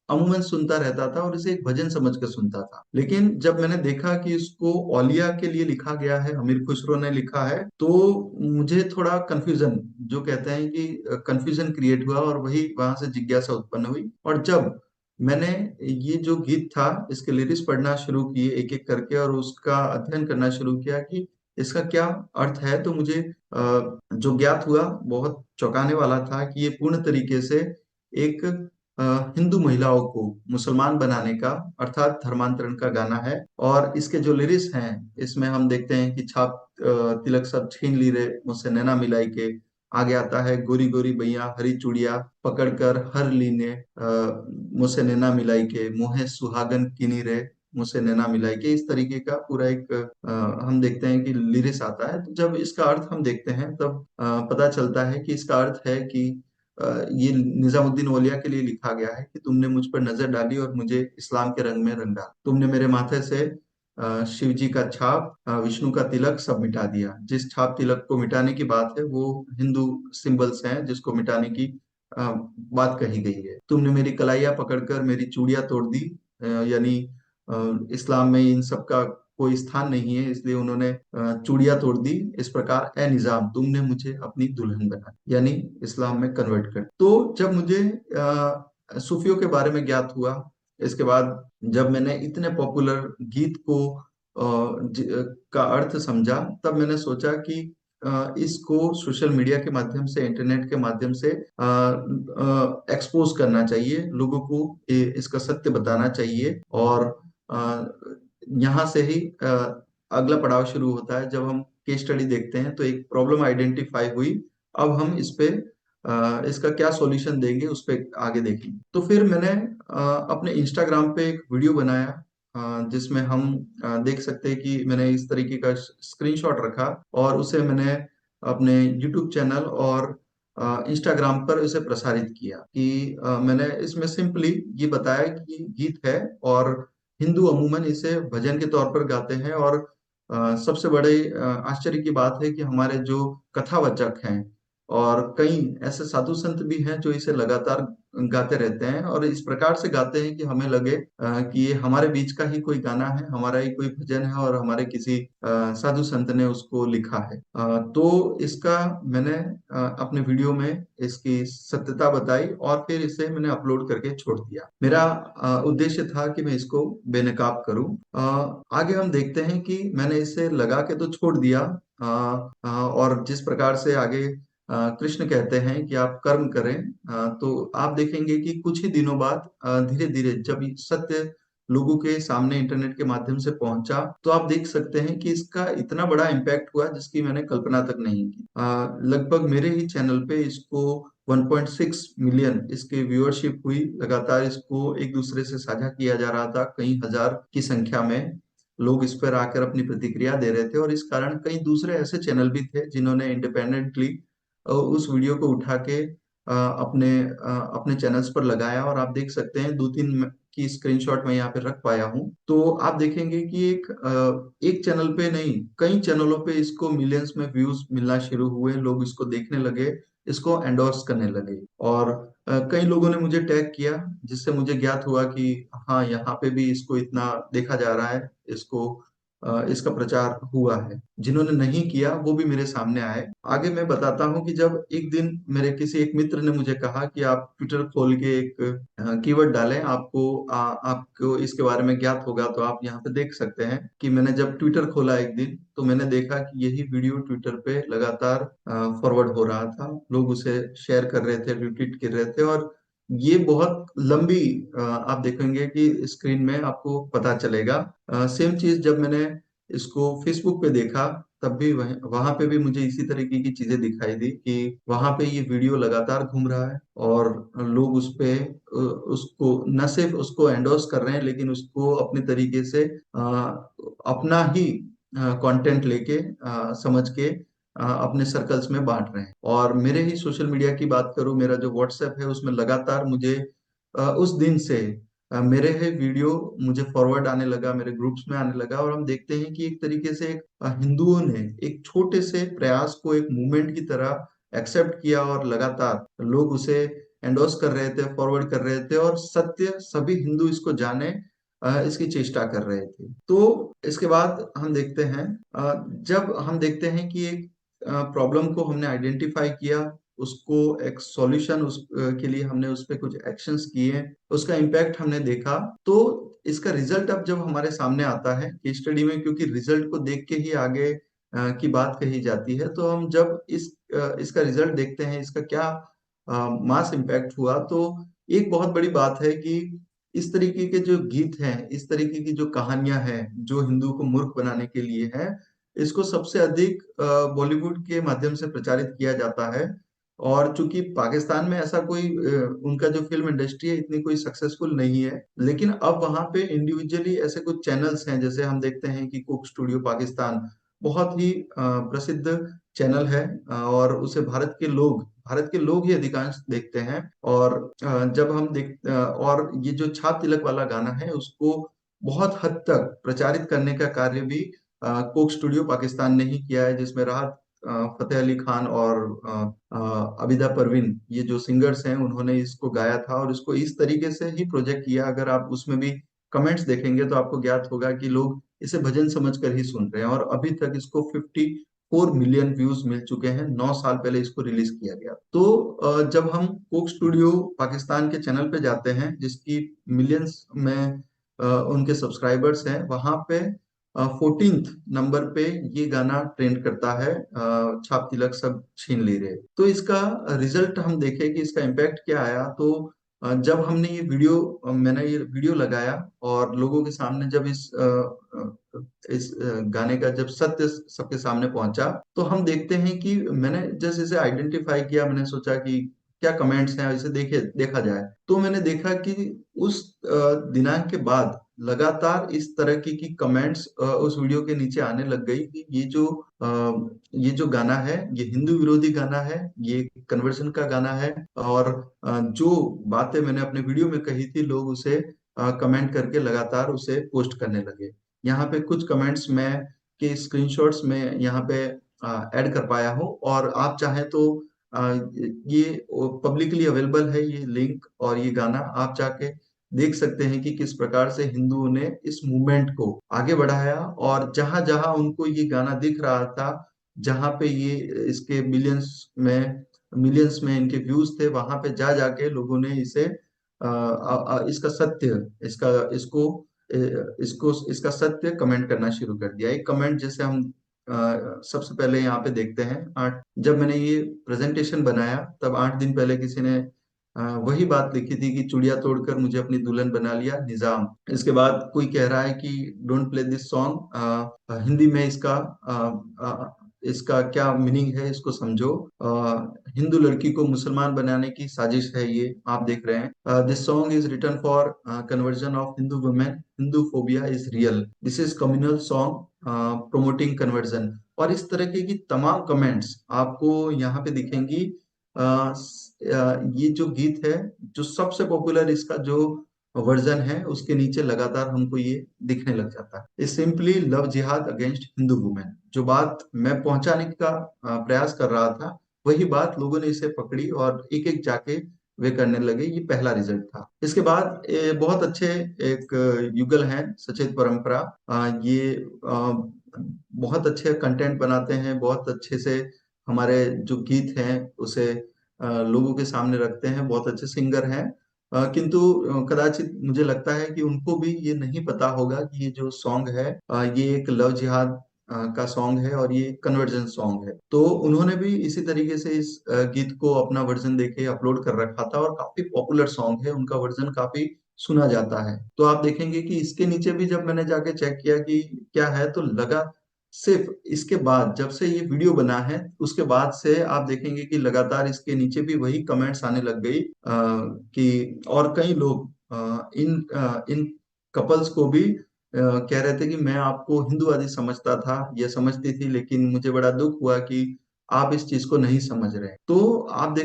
[SPEAKER 1] अमूमन सुनता रहता था और इसे एक भजन समझ कर सुनता था। लेकिन जब मैंने देखा कि इसको औलिया के लिए लिखा गया है, अमीर खुसरो ने लिखा है, तो मुझे थोड़ा कंफ्यूजन, जो कहते हैं कि कंफ्यूजन क्रिएट हुआ और वही वहां से जिज्ञासा उत्पन्न हुई। और जब मैंने ये जो गीत था इसके लिरिक्स पढ़ना शुरू किए एक एक करके और उसका अध्ययन करना शुरू किया कि इसका क्या अर्थ है, तो मुझे जो ज्ञात हुआ बहुत चौंकाने वाला था कि ये पूर्ण तरीके से एक हिंदू महिलाओं को मुसलमान बनाने का अर्थात धर्मांतरण का गाना है। और इसके जो लिरिक्स हैं, इसमें हम देखते हैं कि छाप तिलक सब छीन ली रे, मुझसे नैना मिलाई के, आगे आता है गोरी गोरी बैया हरी चूड़िया पकड़ कर हर लीने, मुझसे नैना मिलाई के, मोहे सुहागन किनी रे, मुझसे नैना मिलाई के, इस तरीके का पूरा एक हम देखते हैं कि लिरिक्स आता है। तो जब इसका अर्थ हम देखते हैं तब पता चलता है कि इसका अर्थ है कि ये निजामुद्दीन औलिया के लिए लिखा गया है कि तुमने मुझ पर नजर डाली और मुझे इस्लाम के रंग में रंगा, तुमने मेरे माथे से शिव जी का छाप, विष्णु का तिलक सब मिटा दिया। जिस छाप तिलक को मिटाने की बात है वो हिंदू सिंबल्स हैं जिसको मिटाने की बात कही गई है। तुमने मेरी कलाइयां पकड़कर मेरी चूड़ियां तोड़ दी, यानी इस्लाम में इन सब का कोई स्थान नहीं है, इसलिए उन्होंने चूड़ियां तोड़ दी। इस प्रकार ए निजाम तुमने मुझे अपनी दुल्हन बना, यानी इस्लाम में कन्वर्ट कर। तो जब मुझे सूफियों के बारे में ज्ञात हुआ, इसके बाद जब मैंने इतने पॉपुलर गीत को का अर्थ समझा, तब मैंने सोचा कि इसको सोशल मीडिया के माध्यम से, इंटरनेट के माध्यम से एक्सपोज करना चाहिए, लोगों को इसका सत्य बताना चाहिए। और यहाँ से ही अगला पड़ाव शुरू होता है। जब हम केस स्टडी देखते हैं तो एक प्रॉब्लम आइडेंटिफाई हुई, अब हम इस पे इसका क्या सॉल्यूशन देंगे उस पे आगे देखेंगे। तो फिर मैंने अपने इंस्टाग्राम पे एक वीडियो बनाया, जिसमें हम देख सकते हैं कि मैंने इस तरीके का स्क्रीनशॉट रखा और उसे मैंने अपने यूट्यूब चैनल और इंस्टाग्राम पर इसे प्रसारित किया कि मैंने इसमें सिंपली ये बताया कि गीत है और हिंदू अमूमन इसे भजन के तौर पर गाते हैं। और सबसे बड़े आश्चर्य की बात है कि हमारे जो कथावाचक हैं और कई ऐसे साधु संत भी हैं जो इसे लगातार गाते रहते हैं और इस प्रकार से गाते हैं कि हमें लगे कि ये हमारे बीच का ही कोई गाना है, हमारा ही कोई भजन है और हमारे किसी साधु संत ने उसको लिखा है। तो इसका मैंने अपने वीडियो में इसकी सत्यता बताई और फिर इसे मैंने अपलोड करके छोड़ दिया। मेरा उद्देश्य था कि मैं इसको बेनकाब करूं। आगे हम देखते हैं कि मैंने इसे लगा के तो छोड़ दिया, और जिस प्रकार से आगे कृष्ण कहते हैं कि आप कर्म करें, तो आप देखेंगे कि कुछ ही दिनों बाद धीरे धीरे जब ये सत्य लोगों के सामने इंटरनेट के माध्यम से पहुंचा, तो आप देख सकते हैं कि इसका इतना बड़ा इम्पैक्ट हुआ जिसकी मैंने कल्पना तक नहीं की। लगभग मेरे ही चैनल पे इसको 1.6 मिलियन इसकी व्यूअरशिप हुई। लगातार इसको एक दूसरे से साझा किया जा रहा था, कई हजार की संख्या में लोग इस पर आकर अपनी प्रतिक्रिया दे रहे थे और इस कारण कई दूसरे ऐसे चैनल भी थे जिन्होंने इंडिपेंडेंटली उस वीडियो को उठा के अपने चैनल्स पर लगाया। और आप देख सकते हैं 2-3 की स्क्रीनशॉट मैं यहाँ पे रख पाया हूँ। तो आप देखेंगे कि एक चैनल पे नहीं, कई चैनलों पे इसको मिलियंस में व्यूज मिलना शुरू हुए, लोग इसको देखने लगे, इसको एंडोर्स करने लगे। और कई लोगों ने मुझे टैग किया जिससे मुझे ज्ञात हुआ कि हाँ, यहाँ पे भी इसको इतना देखा जा रहा है, इसको इसका प्रचार हुआ है। जिन्होंने नहीं किया वो भी मेरे सामने आए। आगे मैं बताता हूँ कि जब एक दिन मेरे किसी एक मित्र ने मुझे कहा कि आप ट्विटर खोल के एक कीवर्ड डालें, आपको इसके बारे में ज्ञात होगा, तो आप यहाँ पे देख सकते हैं कि मैंने जब ट्विटर खोला एक दिन तो मैंने देखा कि यही वीडियो ट्विटर पे लगातार फॉरवर्ड हो रहा था, लोग उसे शेयर कर रहे थे, रिट्वीट कर रहे थे और ये बहुत लंबी आप देखेंगे कि स्क्रीन में आपको पता चलेगा। सेम चीज जब मैंने इसको फेसबुक पे देखा तब भी वहां पे भी मुझे इसी तरीके की चीजें दिखाई दी कि वहां पे ये वीडियो लगातार घूम रहा है और लोग उस पे उसको न सिर्फ उसको एंडोर्स कर रहे हैं लेकिन उसको अपने तरीके से अपना ही कंटेंट लेके समझ के अपने सर्कल्स में बांट रहे हैं। और मेरे ही सोशल मीडिया की बात करूं, मेरा जो व्हाट्सएप है उसमें लगातार मुझे उस दिन से मेरे है वीडियो मुझे फॉरवर्ड आने लगा, मेरे ग्रुप्स में आने लगा। और हम देखते हैं कि एक तरीके से हिंदुओं ने एक छोटे से प्रयास को एक मूवमेंट की तरह एक्सेप्ट किया और लगातार लोग उसे एंडोर्स कर रहे थे, फॉरवर्ड कर रहे थे और सत्य सभी हिंदू इसको जाने इसकी चेष्टा कर रहे थे। तो इसके बाद हम देखते हैं, जब हम देखते हैं कि एक प्रॉब्लम को हमने आइडेंटिफाई किया, उसको एक सॉल्यूशन के लिए हमने उस पर कुछ एक्शंस किए, उसका इम्पैक्ट हमने देखा। तो इसका रिजल्ट अब जब हमारे सामने आता है केस स्टडी में, क्योंकि रिजल्ट को देख के ही आगे की बात कही जाती है, तो हम जब इसका रिजल्ट देखते हैं, इसका क्या मास इम्पैक्ट हुआ, तो एक बहुत बड़ी बात है कि इस तरीके के जो गीत हैं, इस तरीके की जो कहानियां हैं जो हिंदू को मूर्ख बनाने के लिए है, इसको सबसे अधिक बॉलीवुड के माध्यम से प्रचारित किया जाता है। और चूंकि पाकिस्तान में ऐसा कोई उनका जो फिल्म इंडस्ट्री है इतनी कोई सक्सेसफुल नहीं है, लेकिन अब वहां पे इंडिविजुअली ऐसे कुछ चैनल्स हैं, जैसे हम देखते हैं कि कुक स्टूडियो पाकिस्तान बहुत ही प्रसिद्ध चैनल है, और उसे भारत के लोग ही अधिकांश देखते हैं। और जब हम और ये जो छाप तिलक वाला गाना है उसको बहुत हद तक प्रचारित करने का कार्य भी कोक स्टूडियो पाकिस्तान ने ही किया है, जिसमें राहत फतेह अली खान और अबिदा परवीन, ये जो सिंगर्स हैं, उन्होंने इसको गाया था और इसको इस तरीके से ही प्रोजेक्ट किया। अगर आप उसमें भी कमेंट्स देखेंगे तो आपको ज्ञात होगा कि लोग इसे भजन समझकर ही सुन रहे हैं, और अभी तक इसको 54 मिलियन व्यूज मिल चुके हैं। 9 साल पहले इसको रिलीज किया गया। तो जब हम कोक स्टूडियो पाकिस्तान के चैनल पे जाते हैं, जिसकी मिलियंस में उनके सब्सक्राइबर्स हैं, वहां पे 14th नंबर पे ये गाना ट्रेंड करता है, छाप तिलक सब छीन ली रे। तो इसका रिजल्ट हम देखें कि इसका इम्पैक्ट क्या आया। तो जब हमने मैंने ये वीडियो लगाया और लोगों के सामने जब इस गाने का जब सत्य सबके सामने पहुंचा, तो हम देखते हैं कि मैंने जैसे इसे आइडेंटिफाई किया, मैंने सोचा कि क्या कमेंट्स हैं, इसे देखा जाए। तो मैंने देखा कि उस दिनांक के बाद लगातार इस तरह की कमेंट्स उस वीडियो के नीचे आने लग गई कि ये जो गाना है ये हिंदू विरोधी गाना है, ये कन्वर्जन का गाना है। और जो बातें मैंने अपने वीडियो में कही थी, लोग उसे कमेंट करके लगातार उसे पोस्ट करने लगे। यहाँ पे कुछ कमेंट्स मैं के स्क्रीनशॉट्स में यहाँ पे ऐड कर पाया हूँ, और आप चाहें तो ये पब्लिकली अवेलेबल है, ये लिंक और ये गाना आप जाके देख सकते हैं कि किस प्रकार से हिंदुओं ने इस मूवमेंट को आगे बढ़ाया। और जहां जहां उनको ये गाना दिख रहा था, जहां पे ये इसके मिलियंस में इनके व्यूज थे, वहां पे जा जाके लोगों ने इसका सत्य इसका इसको इसको इसका सत्य कमेंट करना शुरू कर दिया। एक कमेंट जैसे हम सबसे पहले यहाँ पे देखते हैं। जब मैंने ये प्रेजेंटेशन बनाया तब 8 दिन पहले किसी ने वही बात लिखी थी कि चूड़िया तोड़कर मुझे अपनी दुल्हन बना लिया निजाम। इसके बाद कोई कह रहा है कि don't play this song, Hindi में इसका क्या मीनिंग है, इसको समझो। हिंदू लड़की को मुसलमान बनाने की साजिश है, ये आप देख रहे हैं। This song is written for conversion of Hindu women, Hindu phobia is real, this is communal song promoting conversion. और इस तरह की तमाम कमेंट्स आपको यहाँ पे दिखेंगी। ये जो गीत है, जो सबसे पॉपुलर इसका जो वर्जन है, उसके नीचे लगातार हमको ये दिखने लग जाता है, इज सिंपली लव जिहाद अगेंस्ट हिंदू वुमेन। जो बात मैं पहुंचाने का प्रयास कर रहा था, वही बात लोगों ने इसे पकड़ी और एक एक जाके वे करने लगे। ये पहला रिजल्ट था। इसके बाद बहुत अच्छे एक युगल हैं, सचेत परंपरा। ये बहुत अच्छे कंटेंट बनाते हैं, बहुत अच्छे से हमारे जो गीत हैं उसे लोगों के सामने रखते हैं, बहुत अच्छे सिंगर हैं। किंतु कदाचित मुझे लगता है कि उनको भी ये नहीं पता होगा कि ये जो सॉन्ग है ये एक लव जिहाद का सॉन्ग है और ये कन्वर्जन सॉन्ग है। तो उन्होंने भी इसी तरीके से इस गीत को अपना वर्जन देके अपलोड कर रखा था, और काफी पॉपुलर सॉन्ग है, उनका वर्जन काफी सुना जाता है। तो आप देखेंगे कि इसके नीचे भी जब मैंने जाके चेक किया कि क्या है, तो लगा सिर्फ इसके बाद जब से ये वीडियो बना है उसके बाद से आप देखेंगे कि लगातार इसके नीचे भी वही कमेंट्स आने लग गई, कि और कई लोग इन कपल्स को भी कह रहे थे कि मैं आपको हिंदूवादी समझता था या समझती थी, लेकिन मुझे बड़ा दुख हुआ कि आप इस चीज को नहीं समझ रहे। तो आप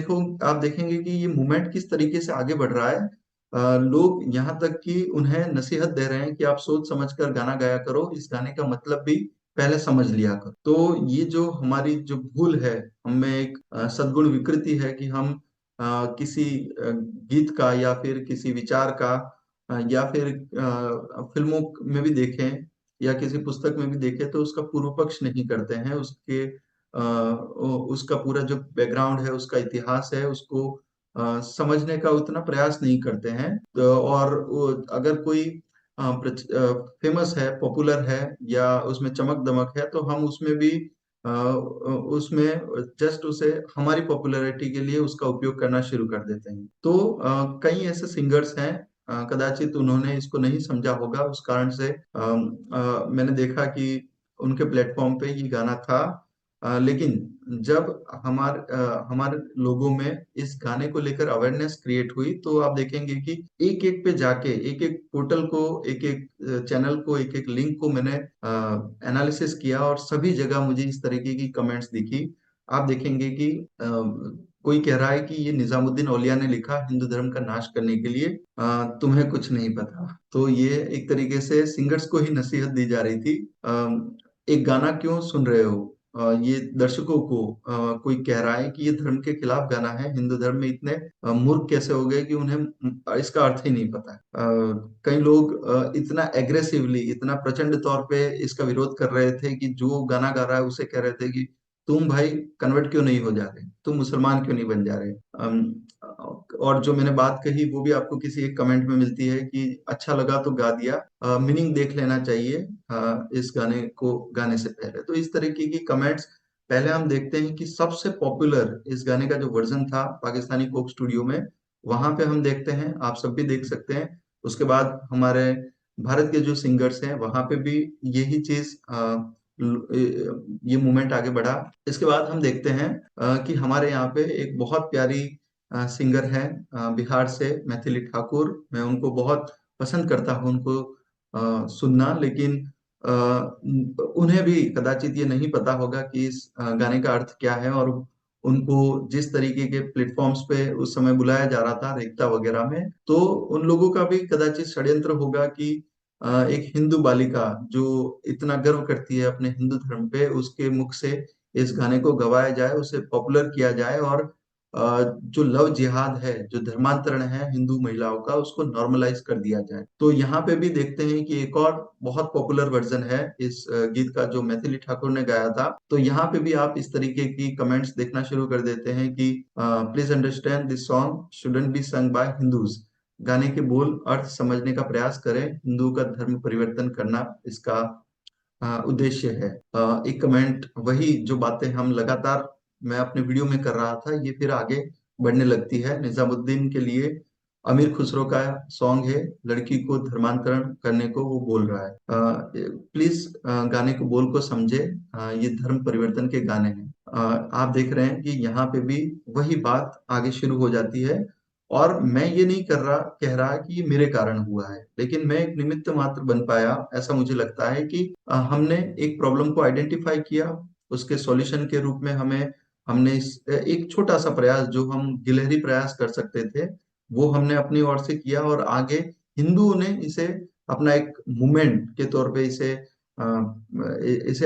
[SPEAKER 1] देखेंगे कि ये मूवमेंट किस तरीके से आगे बढ़ रहा है। लोग यहाँ तक कि उन्हें नसीहत दे रहे हैं कि आप सोच समझकर गाना गाया करो, इस गाने का मतलब भी पहले समझ लिया करो। तो ये जो हमारी जो भूल है, हमें एक सद्गुण विकृति है कि हम किसी गीत का या फिर किसी विचार का या फिर फिल्मों में भी देखें या किसी पुस्तक में भी देखें तो उसका पूर्व पक्ष नहीं करते हैं, उसका पूरा जो बैकग्राउंड है, उसका इतिहास है, उसको समझने का उतना प्रयास नहीं करते हैं। तो और अगर कोई फेमस है, पॉपुलर है या उसमें चमक दमक है, तो हम उसमें भी उसमें जस्ट उसे हमारी पॉपुलैरिटी के लिए उसका उपयोग करना शुरू कर देते हैं। तो कई ऐसे सिंगर्स हैं, कदाचित उन्होंने इसको नहीं समझा होगा, उस कारण से मैंने देखा कि उनके प्लेटफॉर्म पे ये गाना था, लेकिन जब हमारे लोगों में इस गाने को लेकर अवेयरनेस क्रिएट हुई, तो आप देखेंगे कि एक एक पे जाके, एक एक पोर्टल को, एक एक चैनल को, एक एक लिंक को मैंने एनालिसिस किया और सभी जगह मुझे इस तरीके की कमेंट्स दिखी। आप देखेंगे कि कोई कह रहा है कि ये निजामुद्दीन औलिया ने लिखा हिंदू धर्म का नाश करने के लिए, तुम्हें कुछ नहीं पता। तो ये एक तरीके से सिंगर्स को ही नसीहत दी जा रही थी। एक गाना क्यों सुन रहे हो, ये दर्शकों को कोई कह रहा है कि ये धर्म के खिलाफ गाना है, हिंदू धर्म में इतने मूर्ख कैसे हो गए कि उन्हें इसका अर्थ ही नहीं पता है। कई लोग इतना एग्रेसिवली, इतना प्रचंड तौर पे इसका विरोध कर रहे थे कि जो गाना गा रहा है उसे कह रहे थे कि तुम भाई कन्वर्ट क्यों नहीं हो जा रहे, तुम मुसलमान क्यों नहीं बन जा रहे। और जो मैंने बात कही वो भी आपको किसी एक कमेंट में मिलती है कि अच्छा लगा तो गा दिया, मीनिंग देख लेना चाहिए इस गाने को गाने से पहले। तो इस तरीके की कमेंट्स पहले हम देखते हैं कि सबसे पॉपुलर इस गाने का जो वर्जन था पाकिस्तानी कोक स्टूडियो में, वहां पे हम देखते हैं, आप सब भी देख सकते हैं। उसके बाद हमारे भारत के जो सिंगर्स हैं वहां पे भी यही चीज, ये मूवमेंट आगे बढ़ा। इसके बाद हम देखते हैं कि हमारे यहाँ पे एक बहुत प्यारी सिंगर है बिहार से, मैथिली ठाकुर। मैं उनको बहुत पसंद करता हूँ, उनको सुनना। लेकिन उन्हें भी कदाचित ये नहीं पता होगा कि इस गाने का अर्थ क्या है, और उनको जिस तरीके के प्लेटफॉर्म्स पे उस समय बुलाया जा रहा था रेखता वगैरह में, तो उन लोगों का भी कदाचित षड्यंत्र होगा कि एक हिंदू बालिका जो इतना गर्व करती है अपने हिंदू धर्म पे, उसके मुख से इस गाने को गवाया जाए, उसे पॉपुलर किया जाए, और जो लव जिहाद है, जो धर्मांतरण है हिंदू महिलाओं का, उसको नॉर्मलाइज कर दिया जाए। तो यहाँ पे भी देखते हैं कि एक और बहुत पॉपुलर वर्जन है इस गीत का जो मैथिली ठाकुर ने गाया था। तो यहाँ पे भी आप इस तरीके की कमेंट्स देखना शुरू कर देते हैं कि please understand this song shouldn't be sung by Hindus. गाने के बोल अर्थ समझने का प्रयास करें, हिंदू का धर्म परिवर्तन करना इसका उद्देश्य है। एक कमेंट, वही जो बातें हम लगातार मैं अपने वीडियो में कर रहा था, ये फिर आगे बढ़ने लगती है। निजामुद्दीन के लिए अमीर खुसरो का सॉन्ग है, लड़की को धर्मांतरण करने को वो बोल रहा है। प्लीज गाने को बोल को समझे, ये धर्म परिवर्तन के गाने हैं। आप देख रहे हैं कि यहाँ पे भी वही बात आगे शुरू हो जाती है। और मैं ये नहीं कह रहा कि ये मेरे कारण हुआ है, लेकिन मैं एक निमित्त मात्र बन पाया, ऐसा मुझे लगता है कि हमने एक प्रॉब्लम को आइडेंटिफाई किया, उसके सॉल्यूशन के रूप में हमने एक छोटा सा प्रयास, जो हम गिलहरी प्रयास कर सकते थे, वो हमने अपनी ओर से किया, और आगे हिंदुओं ने इसे अपना एक मूवमेंट के तौर पे इसे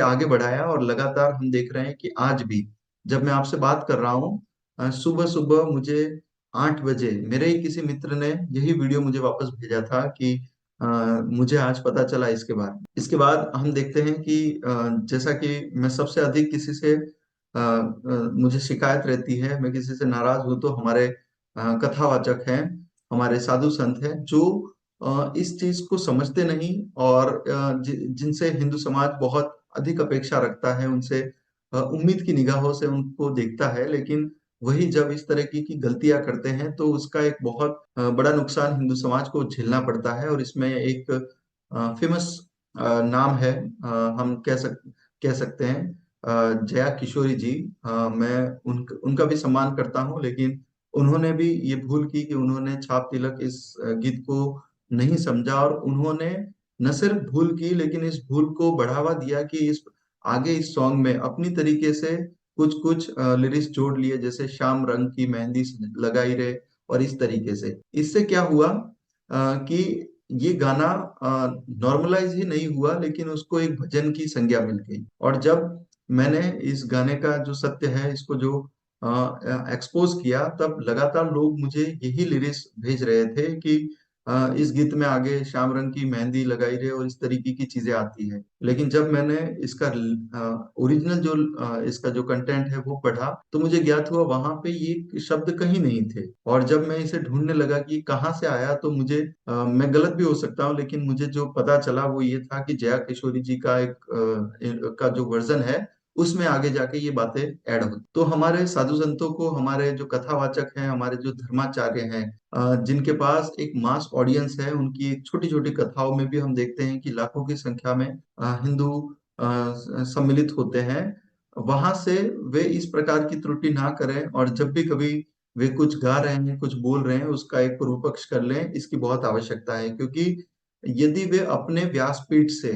[SPEAKER 1] आगे बढ़ाया। और लगातार हम देख रहे हैं कि आज भी जब मैं आपसे बात कर रहा हूँ, सुबह सुबह मुझे 8 बजे मेरे ही किसी मित्र ने यही वीडियो मुझे वापस भेजा था कि अ, मुझे आज पता चला इसके बारे में। इसके बाद हम देखते हैं कि जैसा कि मैं सबसे अधिक किसी से मुझे शिकायत रहती है, मैं किसी से नाराज हूं, तो हमारे कथावाचक हैं, हमारे साधु संत हैं, जो इस चीज को समझते नहीं, और जिनसे हिंदू समाज बहुत अधिक अपेक्षा रखता है, उनसे उम्मीद की निगाहों से उनको देखता है। लेकिन वही जब इस तरह की गलतियां करते हैं, तो उसका एक बहुत बड़ा नुकसान हिंदू समाज को झेलना पड़ता है। और इसमें एक फेमस नाम है, हम कह सकते हैं जया किशोरी जी। मैं उनका भी सम्मान करता हूं, लेकिन उन्होंने भी ये भूल की कि उन्होंने छाप तिलक इस गीत को नहीं समझा, और उन्होंने न सिर्फ भूल की, लेकिन इस भूल को बढ़ावा दिया कि इस सॉन्ग में अपनी तरीके से कुछ कुछ लिरिक्स जोड़ लिए, जैसे शाम रंग की मेहंदी लगाई रे, और इस तरीके से। इससे क्या हुआ कि ये गाना नॉर्मलाइज ही नहीं हुआ, लेकिन उसको एक भजन की संज्ञा मिल गई। और जब मैंने इस गाने का जो सत्य है, इसको जो एक्सपोज किया, तब लगातार लोग मुझे यही लिरिक्स भेज रहे थे कि इस गीत में आगे शाम रंग की मेहंदी लगाई रे और इस तरीके की चीजें आती है। लेकिन जब मैंने इसका ओरिजिनल जो इसका जो कंटेंट है वो पढ़ा, तो मुझे ज्ञात हुआ वहां पे ये शब्द कहीं नहीं थे। और जब मैं इसे ढूंढने लगा कि कहाँ से आया, तो मैं गलत भी हो सकता हूँ, लेकिन मुझे जो पता चला वो ये था कि जया किशोरी जी का का जो वर्जन है, उसमें आगे जाके ये बातें ऐड हो। तो हमारे साधु संतों को, हमारे जो कथावाचक हैं, हमारे जो धर्माचार्य हैं, जिनके पास एक मास ऑडियंस है, उनकी एक छोटी छोटी कथाओं में भी हम देखते हैं कि लाखों की संख्या में हिंदू सम्मिलित होते हैं। वहां से वे इस प्रकार की त्रुटि ना करें, और जब भी कभी वे कुछ गा रहे हैं, कुछ बोल रहे हैं, उसका एक पूर्व पक्ष कर लें, इसकी बहुत आवश्यकता है। क्योंकि यदि वे अपने व्यासपीठ से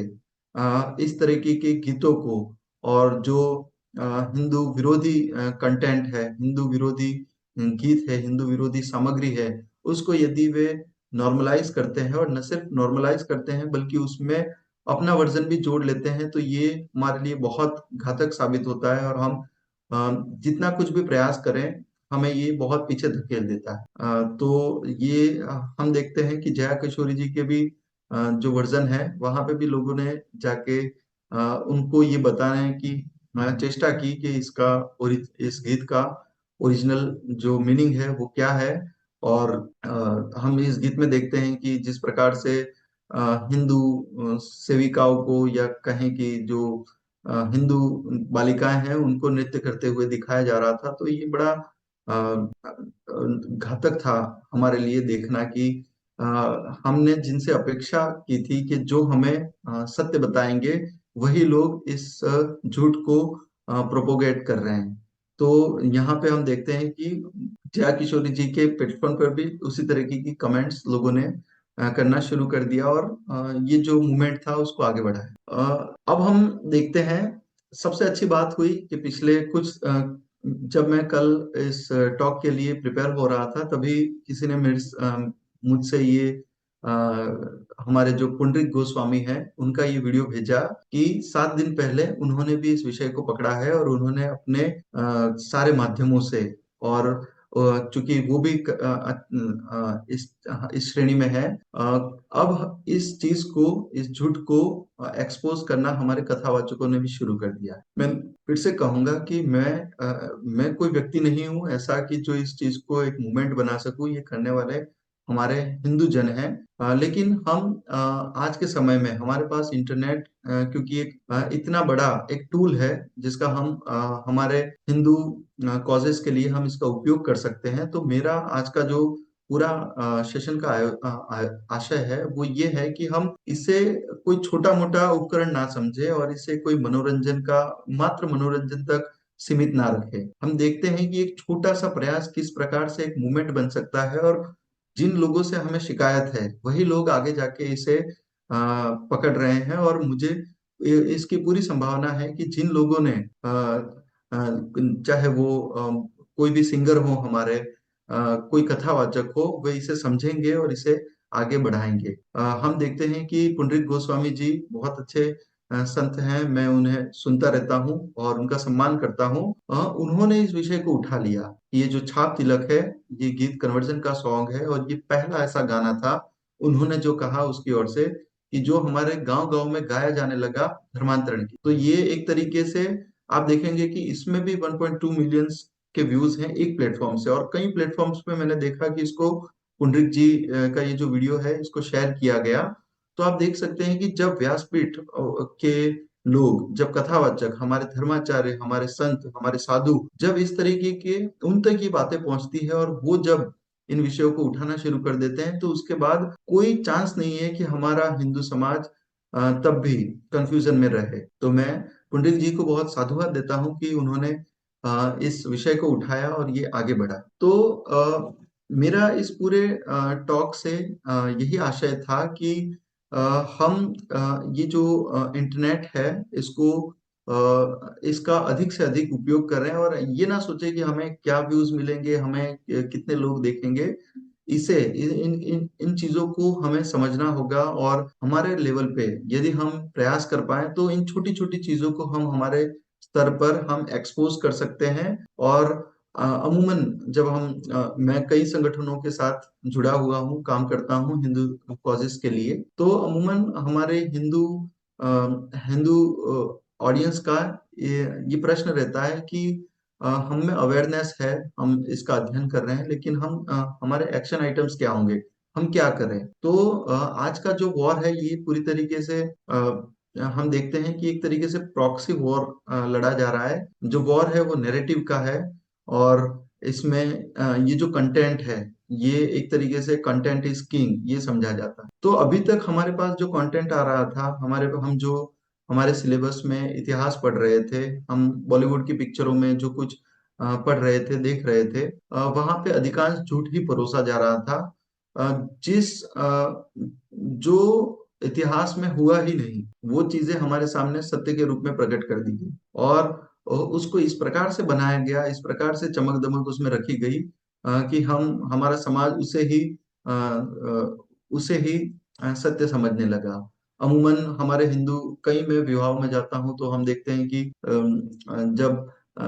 [SPEAKER 1] इस तरीके के गीतों को, और जो हिंदू विरोधी कंटेंट है, हिंदू विरोधी गीत है, हिंदू विरोधी सामग्री है, उसको यदि वे नॉर्मलाइज करते हैं, और न सिर्फ नॉर्मलाइज करते हैं बल्कि उसमें अपना वर्जन भी जोड़ लेते हैं, तो ये हमारे लिए बहुत घातक साबित होता है। और हम जितना कुछ भी प्रयास करें, हमें ये बहुत पीछे धकेल देता है। तो ये हम देखते हैं कि जया किशोरी जी के भी जो वर्जन है, वहां पे भी लोगों ने जाके उनको ये बताने की चेष्टा की कि इस गीत का ओरिजिनल जो मीनिंग है वो क्या है। और हम इस गीत में देखते हैं कि जिस प्रकार से हिंदू सेविकाओं को, या कहें कि जो हिंदू बालिकाएं हैं, उनको नृत्य करते हुए दिखाया जा रहा था। तो ये बड़ा घातक था हमारे लिए देखना कि अ, हमने जिनसे अपेक्षा की थी कि जो हमें सत्य बताएंगे, वही लोग इस झूठ को प्रोपोगेट कर रहे हैं। तो यहाँ पे हम देखते हैं कि जया किशोरी जी के प्लेटफॉर्म पर भी उसी तरीके की कमेंट्स लोगों ने करना शुरू कर दिया, और ये जो मूवमेंट था उसको आगे बढ़ाया। अब हम देखते हैं, सबसे अच्छी बात हुई कि पिछले कुछ जब मैं कल इस टॉक के लिए प्रिपेयर हो रहा था, तभी किसी ने मुझसे ये अ, हमारे जो पुंडरीक गोस्वामी हैं, उनका ये वीडियो भेजा कि 7 दिन पहले उन्होंने भी इस विषय को पकड़ा है, और उन्होंने अपने सारे माध्यमों से, और चूंकि वो भी इस श्रेणी में है, अब इस चीज को, इस झूठ को एक्सपोज करना हमारे कथावाचकों ने भी शुरू कर दिया है। मैं फिर से कहूंगा कि मैं कोई व्यक्ति नहीं हूं ऐसा कि जो इस चीज को एक मूवमेंट बना सकूं। ये करने वाले हमारे हिंदू जन हैं। लेकिन हम आज के समय में हमारे पास इंटरनेट, क्योंकि एक इतना बड़ा एक टूल है जिसका हम हमारे हिंदू कॉजेस के लिए हम इसका उपयोग कर सकते हैं। तो मेरा आज का जो पूरा सेशन का आशय है वो ये है कि हम इसे कोई छोटा मोटा उपकरण ना समझे, और इसे कोई मनोरंजन का, मात्र मनोरंजन तक सीमित ना रखें। हम देखते हैं कि एक छोटा सा प्रयास किस प्रकार से एक मूवमेंट बन सकता है, और जिन लोगों से हमें शिकायत है वही लोग आगे जाके इसे पकड़ रहे हैं। और मुझे इसकी पूरी संभावना है कि जिन लोगों ने चाहे वो कोई भी सिंगर हो हमारे, कोई कथावाचक हो, वे इसे समझेंगे और इसे आगे बढ़ाएंगे। हम देखते हैं कि पुंडरीक गोस्वामी जी बहुत अच्छे संत हैं। मैं उन्हें सुनता रहता हूँ और उनका सम्मान करता हूँ। उन्होंने इस विषय को उठा लिया। ये जो छाप तिलक है, ये गीत कन्वर्जन का सॉन्ग है, और ये पहला ऐसा गाना था, उन्होंने जो कहा उसकी ओर से, कि जो हमारे गांव गांव में गाया जाने लगा धर्मांतरण की। तो ये एक तरीके से आप देखेंगे कि इसमें भी 1.2 मिलियन के व्यूज हैं एक प्लेटफॉर्म से, और कई प्लेटफॉर्म्स पे मैंने देखा कि इसको पुंडरिक जी का ये जो वीडियो है इसको शेयर किया गया। तो आप देख सकते हैं कि जब व्यासपीठ के लोग, जब कथावाचक, हमारे धर्माचार्य, हमारे संत, हमारे साधु, जब इस तरीके के उन तक ये बातें पहुंचती है, और वो जब इन विषयों को उठाना शुरू कर देते हैं, तो उसके बाद कोई चांस नहीं है कि हमारा हिंदू समाज तब भी कंफ्यूजन में रहे। तो मैं पुंडरिक जी को बहुत साधुवाद देता हूं कि उन्होंने इस विषय को उठाया और ये आगे बढ़ा। तो मेरा इस पूरे टॉक से यही आशय था कि अ, हम ये जो इंटरनेट है, इसको इसका अधिक से अधिक उपयोग करें, और ये ना सोचे कि हमें क्या व्यूज मिलेंगे, हमें कितने लोग देखेंगे। इसे इन इन इन चीजों को हमें समझना होगा, और हमारे लेवल पे यदि हम प्रयास कर पाए, तो इन छोटी छोटी चीजों को हम हमारे स्तर पर हम एक्सपोज कर सकते हैं। और अमूमन जब मैं कई संगठनों के साथ जुड़ा हुआ हूँ, काम करता हूँ हिंदू कॉजेस के लिए। तो अमूमन हमारे हिंदू ऑडियंस का ये प्रश्न रहता है कि हम में अवेयरनेस है, हम इसका अध्ययन कर रहे हैं, लेकिन हमारे एक्शन आइटम्स क्या होंगे, हम क्या करें। तो आज का जो वॉर है, ये पूरी तरीके से हम देखते हैं कि एक तरीके से प्रॉक्सी वॉर लड़ा जा रहा है। जो वॉर है वो नैरेटिव का है, और इसमें ये जो कंटेंट है, ये एक तरीके से कंटेंट इज किंग, ये समझा जाता है। तो अभी तक हमारे पास जो कंटेंट आ रहा था, हम जो हमारे सिलेबस में इतिहास पढ़ रहे थे, हम बॉलीवुड की पिक्चरों में जो कुछ पढ़ रहे थे, देख रहे थे, वहां पे अधिकांश झूठ ही परोसा जा रहा था। जिस जो इतिहास में हुआ ही नहीं, वो चीजें हमारे सामने सत्य के रूप में प्रकट कर दी गई, और उसको इस प्रकार से बनाया गया, इस प्रकार से चमक दमक उसमें रखी गई कि हम हमारा समाज उसे ही सत्य समझने लगा। अमूमन हमारे हिंदू, कई मैं विवाहों में जाता हूं तो हम देखते हैं कि जब अ,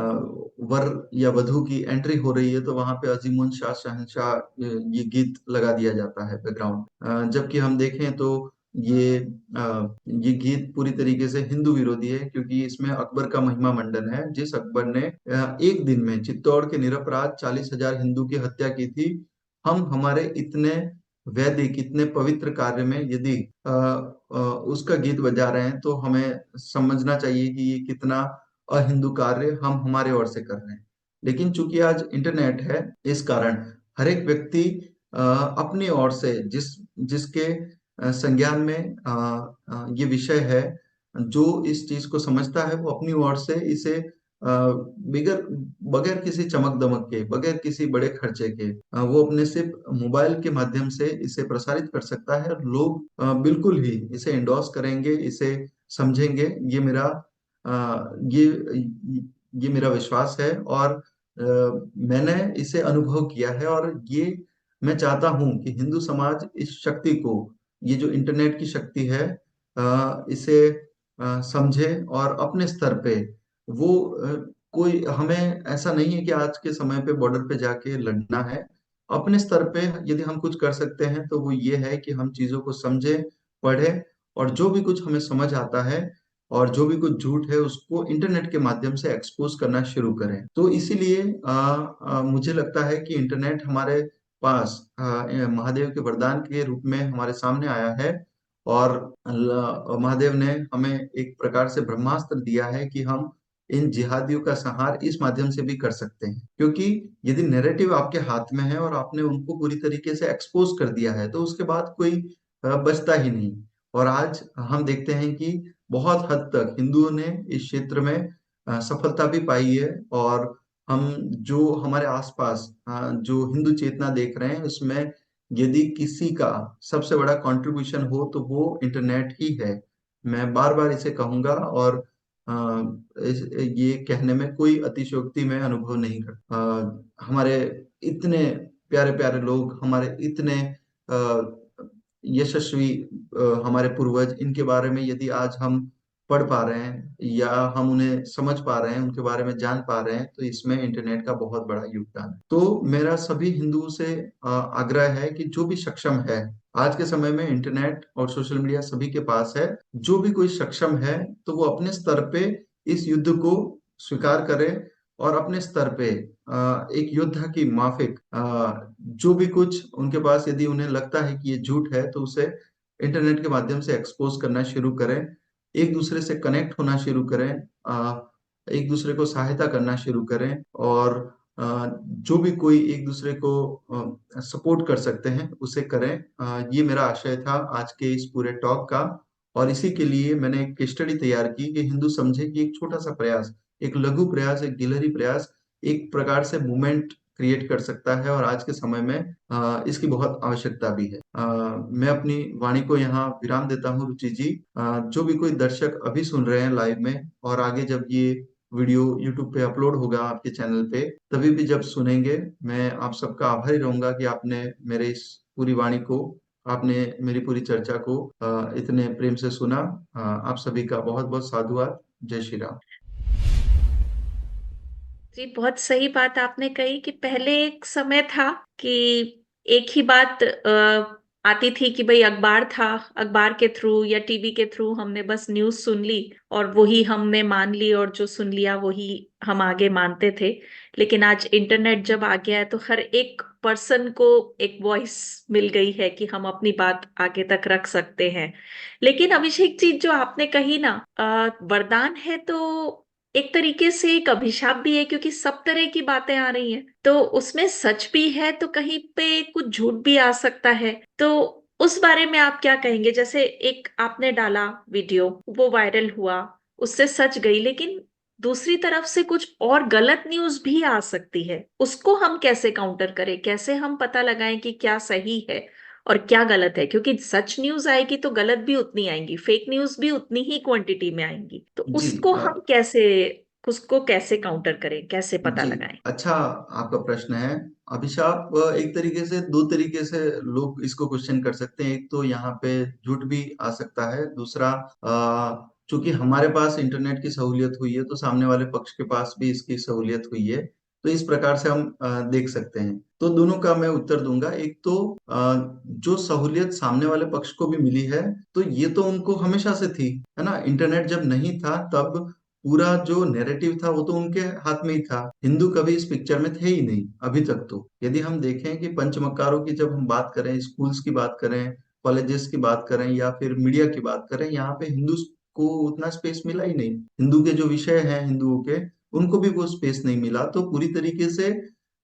[SPEAKER 1] वर या वधू की एंट्री हो रही है तो वहां पे अजीमुन शाह शहंशाह ये गीत लगा दिया जाता है बैकग्राउंड। जबकि हम देखें तो ये ये गीत पूरी तरीके से हिंदू विरोधी है, क्योंकि इसमें अकबर का महिमा मंडन है। जिस अकबर ने एक दिन में चित्तौड़ के निरपराध 40,000 हिंदू की हत्या की थी, हम हमारे इतने वैदिक, इतने पवित्र कार्य में यदि उसका गीत बजा रहे हैं तो हमें समझना चाहिए कि ये कितना अहिंदू कार्य हम हमारे ओर से कर रहे हैं। लेकिन चूंकि आज इंटरनेट है, इस कारण हर एक व्यक्ति अपनी ओर से जिसके संज्ञान में ये विषय है, जो इस चीज को समझता है, वो अपनी ओर से इसे बगैर बगैर किसी चमक दमक के, बगैर किसी बड़े खर्चे के, वो अपने सिर्फ मोबाइल के माध्यम से इसे प्रसारित कर सकता है, और लोग बिल्कुल ही इसे इंडोर्स करेंगे, इसे समझेंगे। ये मेरा विश्वास है, और मैंने इसे अनुभव किया है, और ये मैं चाहता हूं कि हिंदू समाज इस शक्ति को, ये जो इंटरनेट की शक्ति है, इसे समझे, और अपने स्तर पे वो कोई, हमें ऐसा नहीं है कि आज के समय पे बॉर्डर पे जाके लड़ना है। अपने स्तर पे यदि हम कुछ कर सकते हैं तो वो ये है कि हम चीजों को समझें, पढ़ें, और जो भी कुछ हमें समझ आता है और जो भी कुछ झूठ है उसको इंटरनेट के माध्यम से एक्सपोज करना शुरू करें। तो इसीलिए मुझे लगता है कि इंटरनेट हमारे पास महादेव के वरदान के रूप में हमारे सामने आया है, और महादेव ने हमें एक प्रकार से ब्रह्मास्त्र दिया है कि हम इन जिहादियों का संहार इस माध्यम से भी कर सकते हैं। क्योंकि यदि नैरेटिव आपके हाथ में है और आपने उनको पूरी तरीके से एक्सपोज कर दिया है, तो उसके बाद कोई बचता ही नहीं। और आज हम देखते हैं कि बहुत हद तक हिंदुओं ने इस क्षेत्र में सफलता भी पाई है, और हम जो हमारे आसपास जो हिंदू चेतना देख रहे हैं, उसमें यदि किसी का सबसे बड़ा कंट्रीब्यूशन हो तो वो इंटरनेट ही है। मैं बार बार इसे कहूंगा, और अ, ये कहने में कोई अतिशयोक्ति मैं अनुभव नहीं करता। हमारे इतने प्यारे प्यारे लोग, हमारे इतने यशस्वी हमारे पूर्वज, इनके बारे में यदि आज हम पढ़ पा रहे हैं या हम उन्हें समझ पा रहे हैं, उनके बारे में जान पा रहे हैं, तो इसमें इंटरनेट का बहुत बड़ा योगदान है। तो मेरा सभी हिंदुओं से आग्रह है कि जो भी सक्षम है, आज के समय में इंटरनेट और सोशल मीडिया सभी के पास है, जो भी कोई सक्षम है तो वो अपने स्तर पे इस युद्ध को स्वीकार करे, और अपने स्तर पे एक योद्धा की माफिक जो भी कुछ उनके पास, यदि उन्हें लगता है कि ये झूठ है, तो उसे इंटरनेट के माध्यम से एक्सपोज करना शुरू करें, एक दूसरे से कनेक्ट होना शुरू करें, एक दूसरे को सहायता करना शुरू करें, और जो भी कोई एक दूसरे को सपोर्ट कर सकते हैं उसे करें। ये मेरा आशय था आज के इस पूरे टॉक का, और इसी के लिए मैंने एक स्टडी तैयार की कि हिंदू समझे कि एक छोटा सा प्रयास, एक लघु प्रयास, एक गिलहरी प्रयास एक प्रकार से मूवमेंट क्रिएट कर सकता है, और आज के समय में इसकी बहुत आवश्यकता भी है। मैं अपनी वाणी को यहाँ विराम देता हूँ, रुचि जी। जो भी कोई दर्शक अभी सुन रहे हैं लाइव में, और आगे जब ये वीडियो यूट्यूब पे अपलोड होगा आपके चैनल पे, तभी भी जब सुनेंगे, मैं आप सबका आभारी रहूंगा कि आपने मेरे इस पूरी वाणी को, आपने मेरी पूरी चर्चा को इतने प्रेम से सुना। आप सभी का बहुत बहुत साधुवाद। जय श्री राम।
[SPEAKER 2] जी, बहुत सही बात आपने कही कि पहले एक समय था कि एक ही बात आती थी कि भाई अखबार था, अखबार के थ्रू या टीवी के थ्रू हमने बस न्यूज़ सुन ली और वही हमने मान ली, और जो सुन लिया वही हम आगे मानते थे। लेकिन आज इंटरनेट जब आ गया है तो हर एक पर्सन को एक वॉइस मिल गई है कि हम अपनी बात आगे तक रख सकते हैं। लेकिन अभिषेक जी, जो आपने कही ना, वरदान है तो एक तरीके से एक अभिशाप भी है, क्योंकि सब तरह की बातें आ रही हैं, तो उसमें सच भी है तो कहीं पे कुछ झूठ भी आ सकता है। तो उस बारे में आप क्या कहेंगे? जैसे एक आपने डाला वीडियो, वो वायरल हुआ, उससे सच गई, लेकिन दूसरी तरफ से कुछ और गलत न्यूज भी आ सकती है। उसको हम कैसे काउंटर करें? कैसे हम पता लगाएं कि क्या सही है और क्या गलत है? क्योंकि सच न्यूज आएगी तो गलत भी उतनी आएंगी, फेक न्यूज भी उतनी ही क्वांटिटी में आएंगी। तो
[SPEAKER 1] जी
[SPEAKER 2] उसको कैसे काउंटर करें, कैसे पता
[SPEAKER 1] जी,
[SPEAKER 2] लगाएं?
[SPEAKER 1] अच्छा आपका प्रश्न है अभिशाप। एक तरीके से, दो तरीके से लोग इसको क्वेश्चन कर सकते हैं। एक तो यहाँ पे झूठ भी आ सकता है, दूसरा चूंकि हमारे पास इंटरनेट की सहूलियत हुई है तो सामने वाले पक्ष के पास भी इसकी सहूलियत हुई है। तो इस प्रकार से हम देख सकते हैं। तो दोनों का मैं उत्तर दूंगा। एक तो जो सहूलियत सामने वाले पक्ष को भी मिली है, तो ये तो उनको हमेशा से थी, है ना। इंटरनेट जब नहीं था तब पूरा जो नैरेटिव था वो तो उनके हाथ में ही था। हिंदू कभी इस पिक्चर में थे ही नहीं अभी तक। तो यदि हम देखें कि पंचमकारों की जब हम बात करें, स्कूल्स की बात करें, कॉलेजेस की बात करें या फिर मीडिया की बात करें, यहाँ पे हिंदू को उतना स्पेस मिला ही नहीं। हिंदू के जो विषय हैं हिंदुओं के, उनको भी वो स्पेस नहीं मिला। तो पूरी तरीके से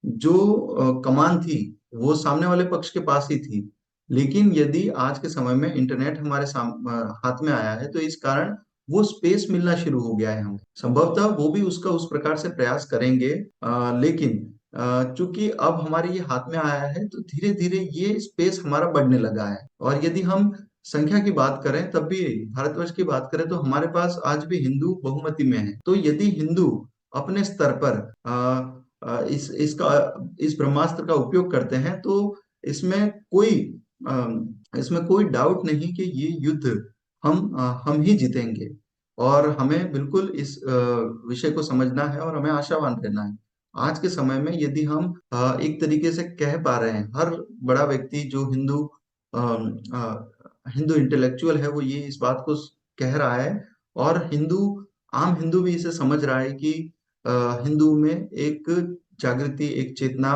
[SPEAKER 1] जो कमान थी वो सामने वाले पक्ष के पास ही थी। लेकिन यदि आज के समय में इंटरनेट हमारे हाथ में आया है तो इस कारण वो स्पेस मिलना शुरू हो गया है हमें। संभवतः वो भी उसका उस प्रकार से प्रयास करेंगे। लेकिन चूंकि अब हमारे ये हाथ में आया है तो धीरे धीरे ये स्पेस हमारा बढ़ने लगा है। और यदि हम संख्या की बात करें, तब भी भारतवर्ष की बात करें, तो हमारे पास आज भी हिंदू बहुमति में है। तो यदि हिंदू अपने स्तर पर इस ब्रह्मास्त्र का उपयोग करते हैं तो इसमें कोई इसमें कोई डाउट नहीं कि ये युद्ध हम ही जीतेंगे। और हमें बिल्कुल इस विषय को समझना है और हमें आशावान रहना है। आज के समय में यदि हम एक तरीके से कह पा रहे हैं, हर बड़ा व्यक्ति जो हिंदू इंटेलेक्चुअल है वो ये इस बात को कह रहा है। और आम हिंदू भी इसे समझ रहा है कि हिंदू में एक जागृति, एक चेतना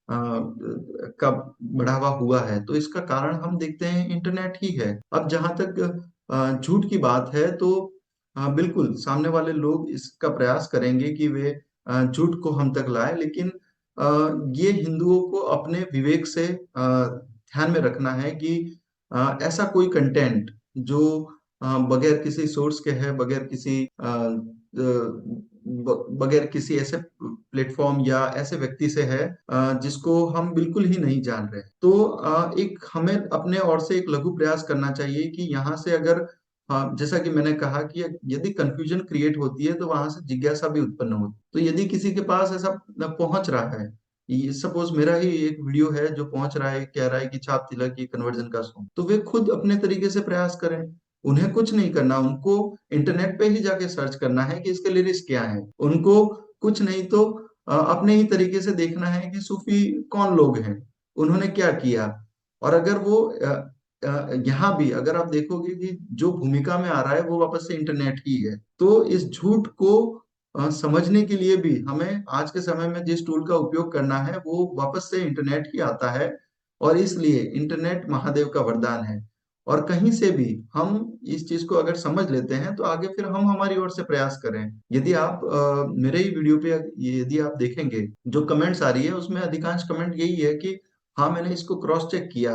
[SPEAKER 1] का बढ़ावा हुआ है। तो इसका कारण हम देखते हैं इंटरनेट ही है। अब जहां तक झूठ की बात है, तो बिल्कुल सामने वाले लोग इसका प्रयास करेंगे कि वे झूठ को हम तक लाए। लेकिन ये हिंदुओं को अपने विवेक से ध्यान में रखना है कि ऐसा कोई कंटेंट जो बगैर किसी सोर्स के है, बगैर किसी ऐसे प्लेटफॉर्म या ऐसे व्यक्ति से है जिसको हम बिल्कुल ही नहीं जान रहे। तो एक हमें अपने ओर से एक लघु प्रयास करना चाहिए कि यहाँ से अगर जैसा कि मैंने कहा कि यदि कंफ्यूजन क्रिएट होती है तो वहां से जिज्ञासा भी उत्पन्न होती। तो यदि किसी के पास ऐसा पहुंच रहा है, सपोज मेरा ही एक वीडियो है जो पहुंच रहा है, कह रहा है कि छाप तिलक की कन्वर्जन का सॉन्ग, तो वे खुद अपने तरीके से प्रयास करें। उन्हें कुछ नहीं करना, उनको इंटरनेट पे ही जाके सर्च करना है कि इसके लिरिक्स क्या है। उनको कुछ नहीं तो अपने ही तरीके से देखना है कि सूफी कौन लोग हैं, उन्होंने क्या किया। और अगर वो यहाँ भी अगर आप देखोगे कि जो भूमिका में आ रहा है वो वापस से इंटरनेट ही है। तो इस झूठ को समझने के लिए भी हमें आज के समय में जिस टूल का उपयोग करना है वो वापस से इंटरनेट ही आता है। और इसलिए इंटरनेट महादेव का वरदान है। और कहीं से भी हम इस चीज को अगर समझ लेते हैं तो आगे फिर हम हमारी ओर से प्रयास करें। यदि आप मेरे ही वीडियो पे यदि आप देखेंगे जो कमेंट्स आ रही है उसमें अधिकांश कमेंट यही है कि हाँ मैंने इसको क्रॉस चेक किया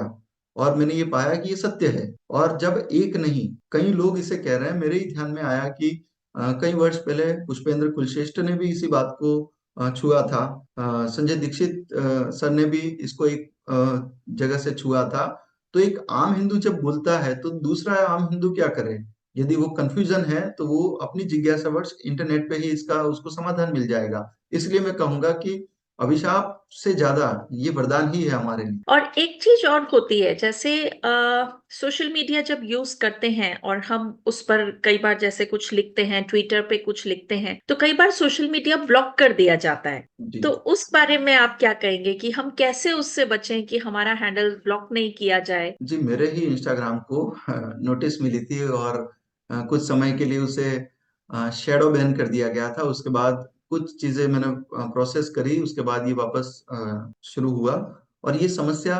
[SPEAKER 1] और मैंने ये पाया कि ये सत्य है। और जब एक नहीं कई लोग इसे कह रहे हैं, मेरे ही ध्यान में आया कि कई वर्ष पहले पुष्पेंद्र कुलश्रेष्ठ ने भी इसी बात को छुआ था। संजय दीक्षित सर ने भी इसको एक जगह से छुआ था। तो एक आम हिंदू जब बोलता है तो दूसरा आम हिंदू क्या करे? यदि वो कंफ्यूजन है तो वो अपनी जिज्ञासावश इंटरनेट पे ही इसका उसको समाधान मिल जाएगा। इसलिए मैं कहूंगा कि अभिशाप से ज्यादा ये वरदान ही है हमारे लिए।
[SPEAKER 2] और एक चीज और होती है, जैसे सोशल मीडिया जब यूज करते हैं और हम उस पर कई बार जैसे कुछ लिखते हैं, ट्विटर पे कुछ लिखते हैं, तो कई बार सोशल मीडिया ब्लॉक कर दिया जाता है।
[SPEAKER 1] जी
[SPEAKER 2] तो उस बारे में आप क्या कहेंगे कि हम कैसे उससे बचें कि हमारा हैंडल ब्लॉक नहीं किया जाए?
[SPEAKER 1] जी, मेरे ही इंस्टाग्राम को नोटिस मिली थी और कुछ समय के लिए उसे शैडो बैन कर दिया गया था। उसके बाद कुछ चीजें मैंने प्रोसेस करी, उसके बाद ये वापस शुरू हुआ। और ये समस्या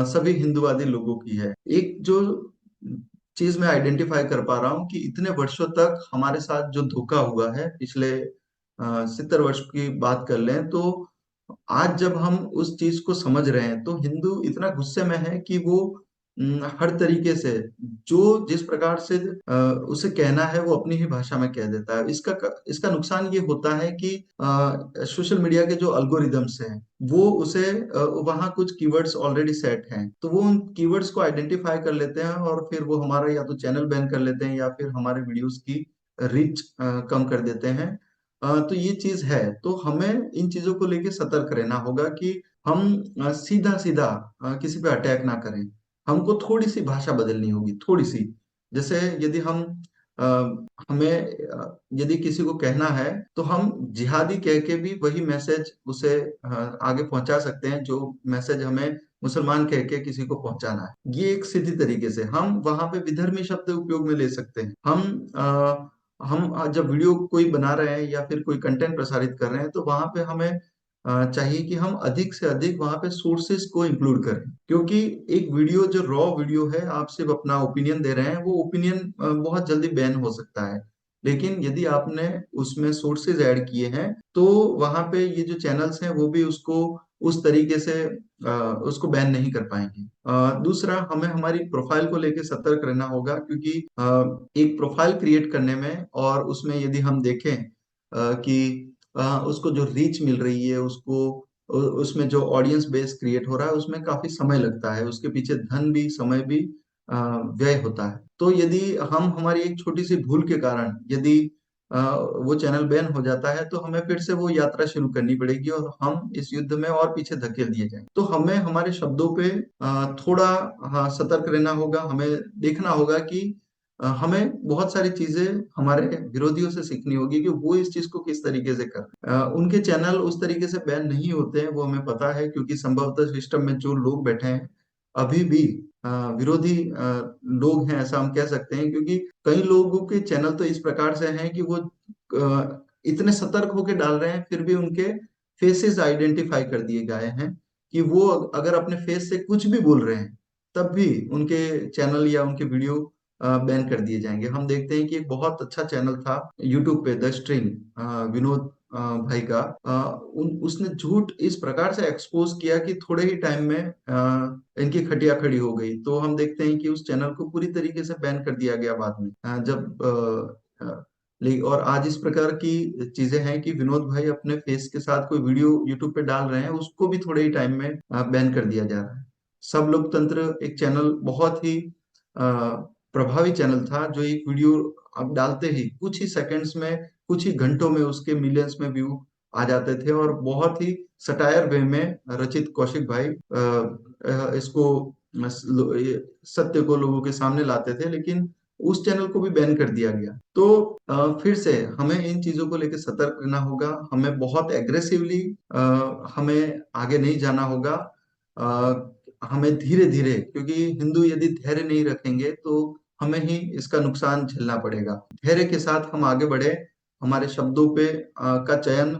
[SPEAKER 1] सभी हिंदूवादी लोगों की है। एक जो चीज मैं आइडेंटिफाई कर पा रहा हूँ कि इतने वर्षों तक हमारे साथ जो धोखा हुआ है, पिछले 70 वर्ष की बात कर लें तो आज जब हम उस चीज को समझ रहे हैं तो हिंदू इतना गुस्से में है कि वो हर तरीके से जो जिस प्रकार से उसे कहना है वो अपनी ही भाषा में कह देता है। इसका नुकसान ये होता है कि सोशल मीडिया के जो अल्गोरिदम्स हैं वो उसे वहाँ कुछ कीवर्ड्स ऑलरेडी सेट हैं, तो वो उन कीवर्ड्स को आइडेंटिफाई कर लेते हैं और फिर वो हमारा या तो चैनल बैन कर लेते हैं या फिर हमारे वीडियोस की रीच कम कर देते हैं। तो ये चीज है, तो हमें इन चीजों को लेके सतर्क रहना होगा कि हम सीधा सीधा किसी पे अटैक ना करें। हमको थोड़ी सी भाषा बदलनी होगी, थोड़ी सी। जैसे यदि अ, हमें यदि किसी को कहना है तो हम जिहादी कह के भी वही मैसेज उसे आगे पहुंचा सकते हैं जो मैसेज हमें मुसलमान कह के किसी को पहुंचाना है। ये एक सीधी तरीके से हम वहां पे विधर्मी शब्द उपयोग में ले सकते हैं। हम जब वीडियो कोई बना रहे हैं या फिर कोई कंटेंट प्रसारित कर रहे हैं तो वहां पे हमें चाहिए कि हम अधिक से अधिक वहां पे सोर्सेस को इंक्लूड करें, क्योंकि एक वीडियो जो रॉ वीडियो है, आप सिर्फ अपना ओपिनियन दे रहे हैं, वो ओपिनियन बहुत जल्दी बैन हो सकता है। लेकिन यदि आपने उसमें सोर्सेज ऐड किए हैं तो वहां पे ये जो चैनल्स हैं वो भी उसको उस तरीके से उसको बैन नहीं कर पाएंगे। दूसरा, हमें हमारी प्रोफाइल को लेके सतर्क रहना होगा, क्योंकि एक प्रोफाइल क्रिएट करने में और उसमें यदि हम देखें कि उसको जो रीच मिल रही है, उसमें जो ऑडियंस बेस क्रिएट हो रहा है, उसमें काफी समय लगता है, उसके पीछे धन भी समय भी अ, व्यय होता है। तो यदि हम हमारी एक छोटी सी भूल के कारण यदि वो चैनल बैन हो जाता है तो हमें फिर से वो यात्रा शुरू करनी पड़ेगी और हम इस युद्ध में और पीछे धकेल दिए जाएंगे। तो हमें हमारे शब्दों पे थोड़ा, हाँ, सतर्क रहना होगा। हमें देखना होगा कि हमें बहुत सारी चीजें हमारे विरोधियों से सीखनी होगी कि वो इस चीज को किस तरीके से कर रहे हैं। उनके चैनल उस तरीके से बैन नहीं होते हैं, वो हमें पता है, क्योंकि संभवतः सिस्टम में जो लोग बैठे हैं अभी भी विरोधी लोग हैं, ऐसा हम कह सकते हैं, क्योंकि कई लोगों के चैनल तो इस प्रकार से हैं कि वो इतने सतर्क होकर डाल रहे हैं, फिर भी उनके फेसेस आइडेंटिफाई कर दिए गए हैं कि वो अगर अपने फेस से कुछ भी बोल रहे हैं तब भी उनके चैनल या उनके वीडियो बैन कर दिए जाएंगे। हम देखते हैं कि एक बहुत अच्छा चैनल था यूट्यूब पे, द स्ट्रिंग, विनोद भाई का। उसने झूठ इस प्रकार से एक्सपोज किया कि थोड़े ही टाइम में इनकी खटिया खड़ी हो गई। तो हम देखते हैं कि उस चैनल को पूरी तरीके से बैन कर दिया गया बाद में, जब और आज इस प्रकार की चीजें हैं कि विनोद भाई अपने फेस के साथ कोई वीडियो यूट्यूब पे डाल रहे हैं, उसको भी थोड़े ही टाइम में बैन कर दिया जा रहा है। सब लोकतंत्र एक चैनल, बहुत ही प्रभावी चैनल था, जो एक वीडियो अब डालते ही कुछ ही सेकंड्स में, कुछ ही घंटों में उसके मिलियंस में व्यू आ जाते थे और बहुत ही सटायर वे में रचित कौशिक भाई इसको सत्य को लोगों के सामने लाते थे। लेकिन उस चैनल को भी बैन कर दिया गया। तो फिर से हमें इन चीजों को लेकर सतर्क रहना होगा। हमें बहुत एग्रेसिवली हमें आगे नहीं जाना होगा। हमें धीरे धीरे, क्योंकि हिंदू यदि धैर्य नहीं रखेंगे तो हमें ही इसका नुकसान झेलना पड़ेगा। धैर्य के साथ हम आगे बढ़े। हमारे शब्दों पे का चयन,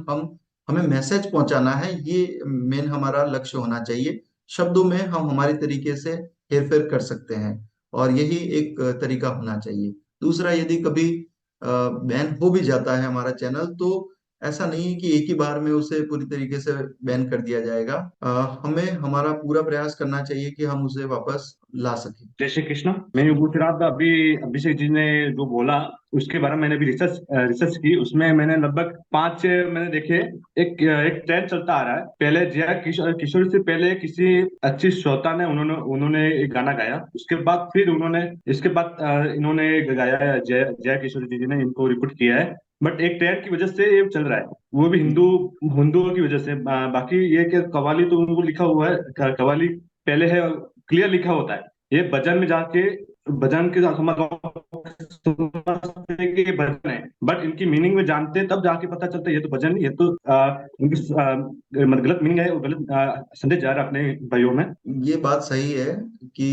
[SPEAKER 1] हमें मैसेज पहुंचाना है, ये मेन हमारा लक्ष्य होना चाहिए। शब्दों में हम हमारी तरीके से हेरफेर कर सकते हैं और यही एक तरीका होना चाहिए। दूसरा, यदि कभी बैन हो भी जाता है हमारा चैनल, तो ऐसा नहीं है कि एक ही बार में उसे पूरी तरीके से बैन कर दिया जाएगा। हमें हमारा पूरा प्रयास करना चाहिए कि हम उसे वापस ला सकें।
[SPEAKER 3] जय श्री कृष्ण। मैं ये पूछ रहा था, अभी अभिषेक जी ने जो बोला उसके बारे में मैंने भी रिसर्च की। उसमें मैंने लगभग 5 मैंने देखे। एक एक ट्रेंड चलता आ रहा है। पहले जया किशोर से पहले किसी अच्छी श्रोता ने उन्होंने उन्होंने एक गाना गाया। उसके बाद फिर उन्होंने इसके बाद इन्होंने गाया है, जया किशोर जी ने इनको रिपीट किया है। बट एक ट्रेंड की वजह से ये चल रहा है, वो भी हिंदुओं की वजह से। बाकी ये कि कव्वाली तो उनको लिखा हुआ है, कव्वाली पहले है, क्लियर लिखा होता है। ये भजन में जाके भजन के साथ समझते हैं कि ये भजन है, बट इनकी मीनिंग में जानते हैं तब जाके पता चलता है ये तो भजन नहीं, ये तो इनकी मतलब गलत मीनिंग है, वो गलत संदेश जा रहा है अपने भाइयों में।
[SPEAKER 1] ये बात सही है कि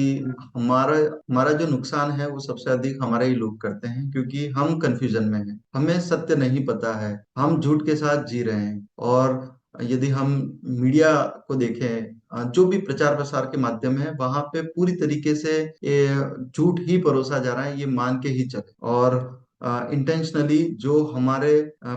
[SPEAKER 1] हमारा हमारा जो नुकसान है वो सबसे अधिक हमारे ही लोग करते हैं, क्योंकि हम कंफ्यूजन में हैं, हमें सत्य नहीं पता है, हम झूठ के साथ जी रहे हैं। और यदि हम मीडिया को देखें, जो भी प्रचार प्रसार के माध्यम है, वहां पे पूरी तरीके से ये झूठ ही परोसा जा रहा है, ये मान के ही चले। और इंटेंशनली जो हमारे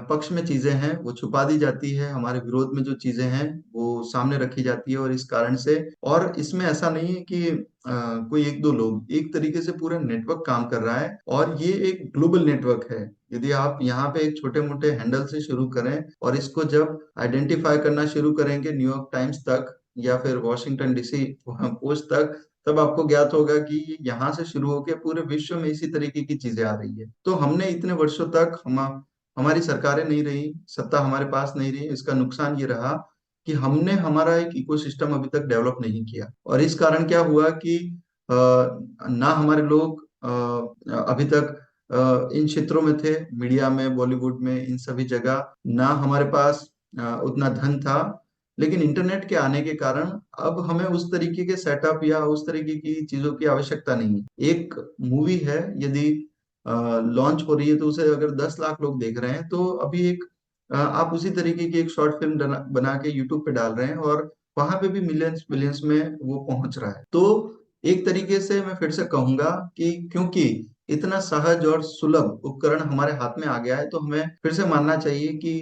[SPEAKER 1] पक्ष में चीजें हैं वो छुपा दी जाती है, हमारे विरोध में जो चीजें हैं वो सामने रखी जाती है। और इस कारण से, और इसमें ऐसा नहीं है कि कोई एक दो लोग, एक तरीके से पूरा नेटवर्क काम कर रहा है और ये एक ग्लोबल नेटवर्क है। यदि आप यहाँ पे एक छोटे मोटे हैंडल से शुरू करें और इसको जब आइडेंटिफाई करना शुरू करेंगे न्यूयॉर्क टाइम्स तक या फिर वॉशिंगटन डीसी पोस्ट तक, तब आपको ज्ञात होगा कि यहाँ से शुरू होकर पूरे विश्व में इसी तरीके की चीजें आ रही है। तो हमने इतने वर्षों तक हमारी सरकारें नहीं रही, सत्ता हमारे पास नहीं रही, इसका नुकसान ये रहा कि हमने हमारा एक इकोसिस्टम अभी तक डेवलप नहीं किया। और इस कारण क्या हुआ कि ना हमारे लोग अभी तक इन क्षेत्रों में थे, मीडिया में, बॉलीवुड में, इन सभी जगह ना हमारे पास उतना धन था। लेकिन इंटरनेट के आने के कारण अब हमें उस तरीके के सेटअप या उस तरीके की चीजों की आवश्यकता नहीं है। एक मूवी है, यदि लॉन्च हो रही है तो उसे अगर 10 लाख लोग देख रहे हैं, तो अभी एक आप उसी तरीके की एक शॉर्ट फिल्म बना के यूट्यूब पे डाल रहे हैं और वहां पे भी मिलियंस बिलियंस में वो पहुंच रहा है। तो एक तरीके से मैं फिर से कहूंगा कि क्योंकि इतना सहज और सुलभ उपकरण हमारे हाथ में आ गया है, तो हमें फिर से मानना चाहिए कि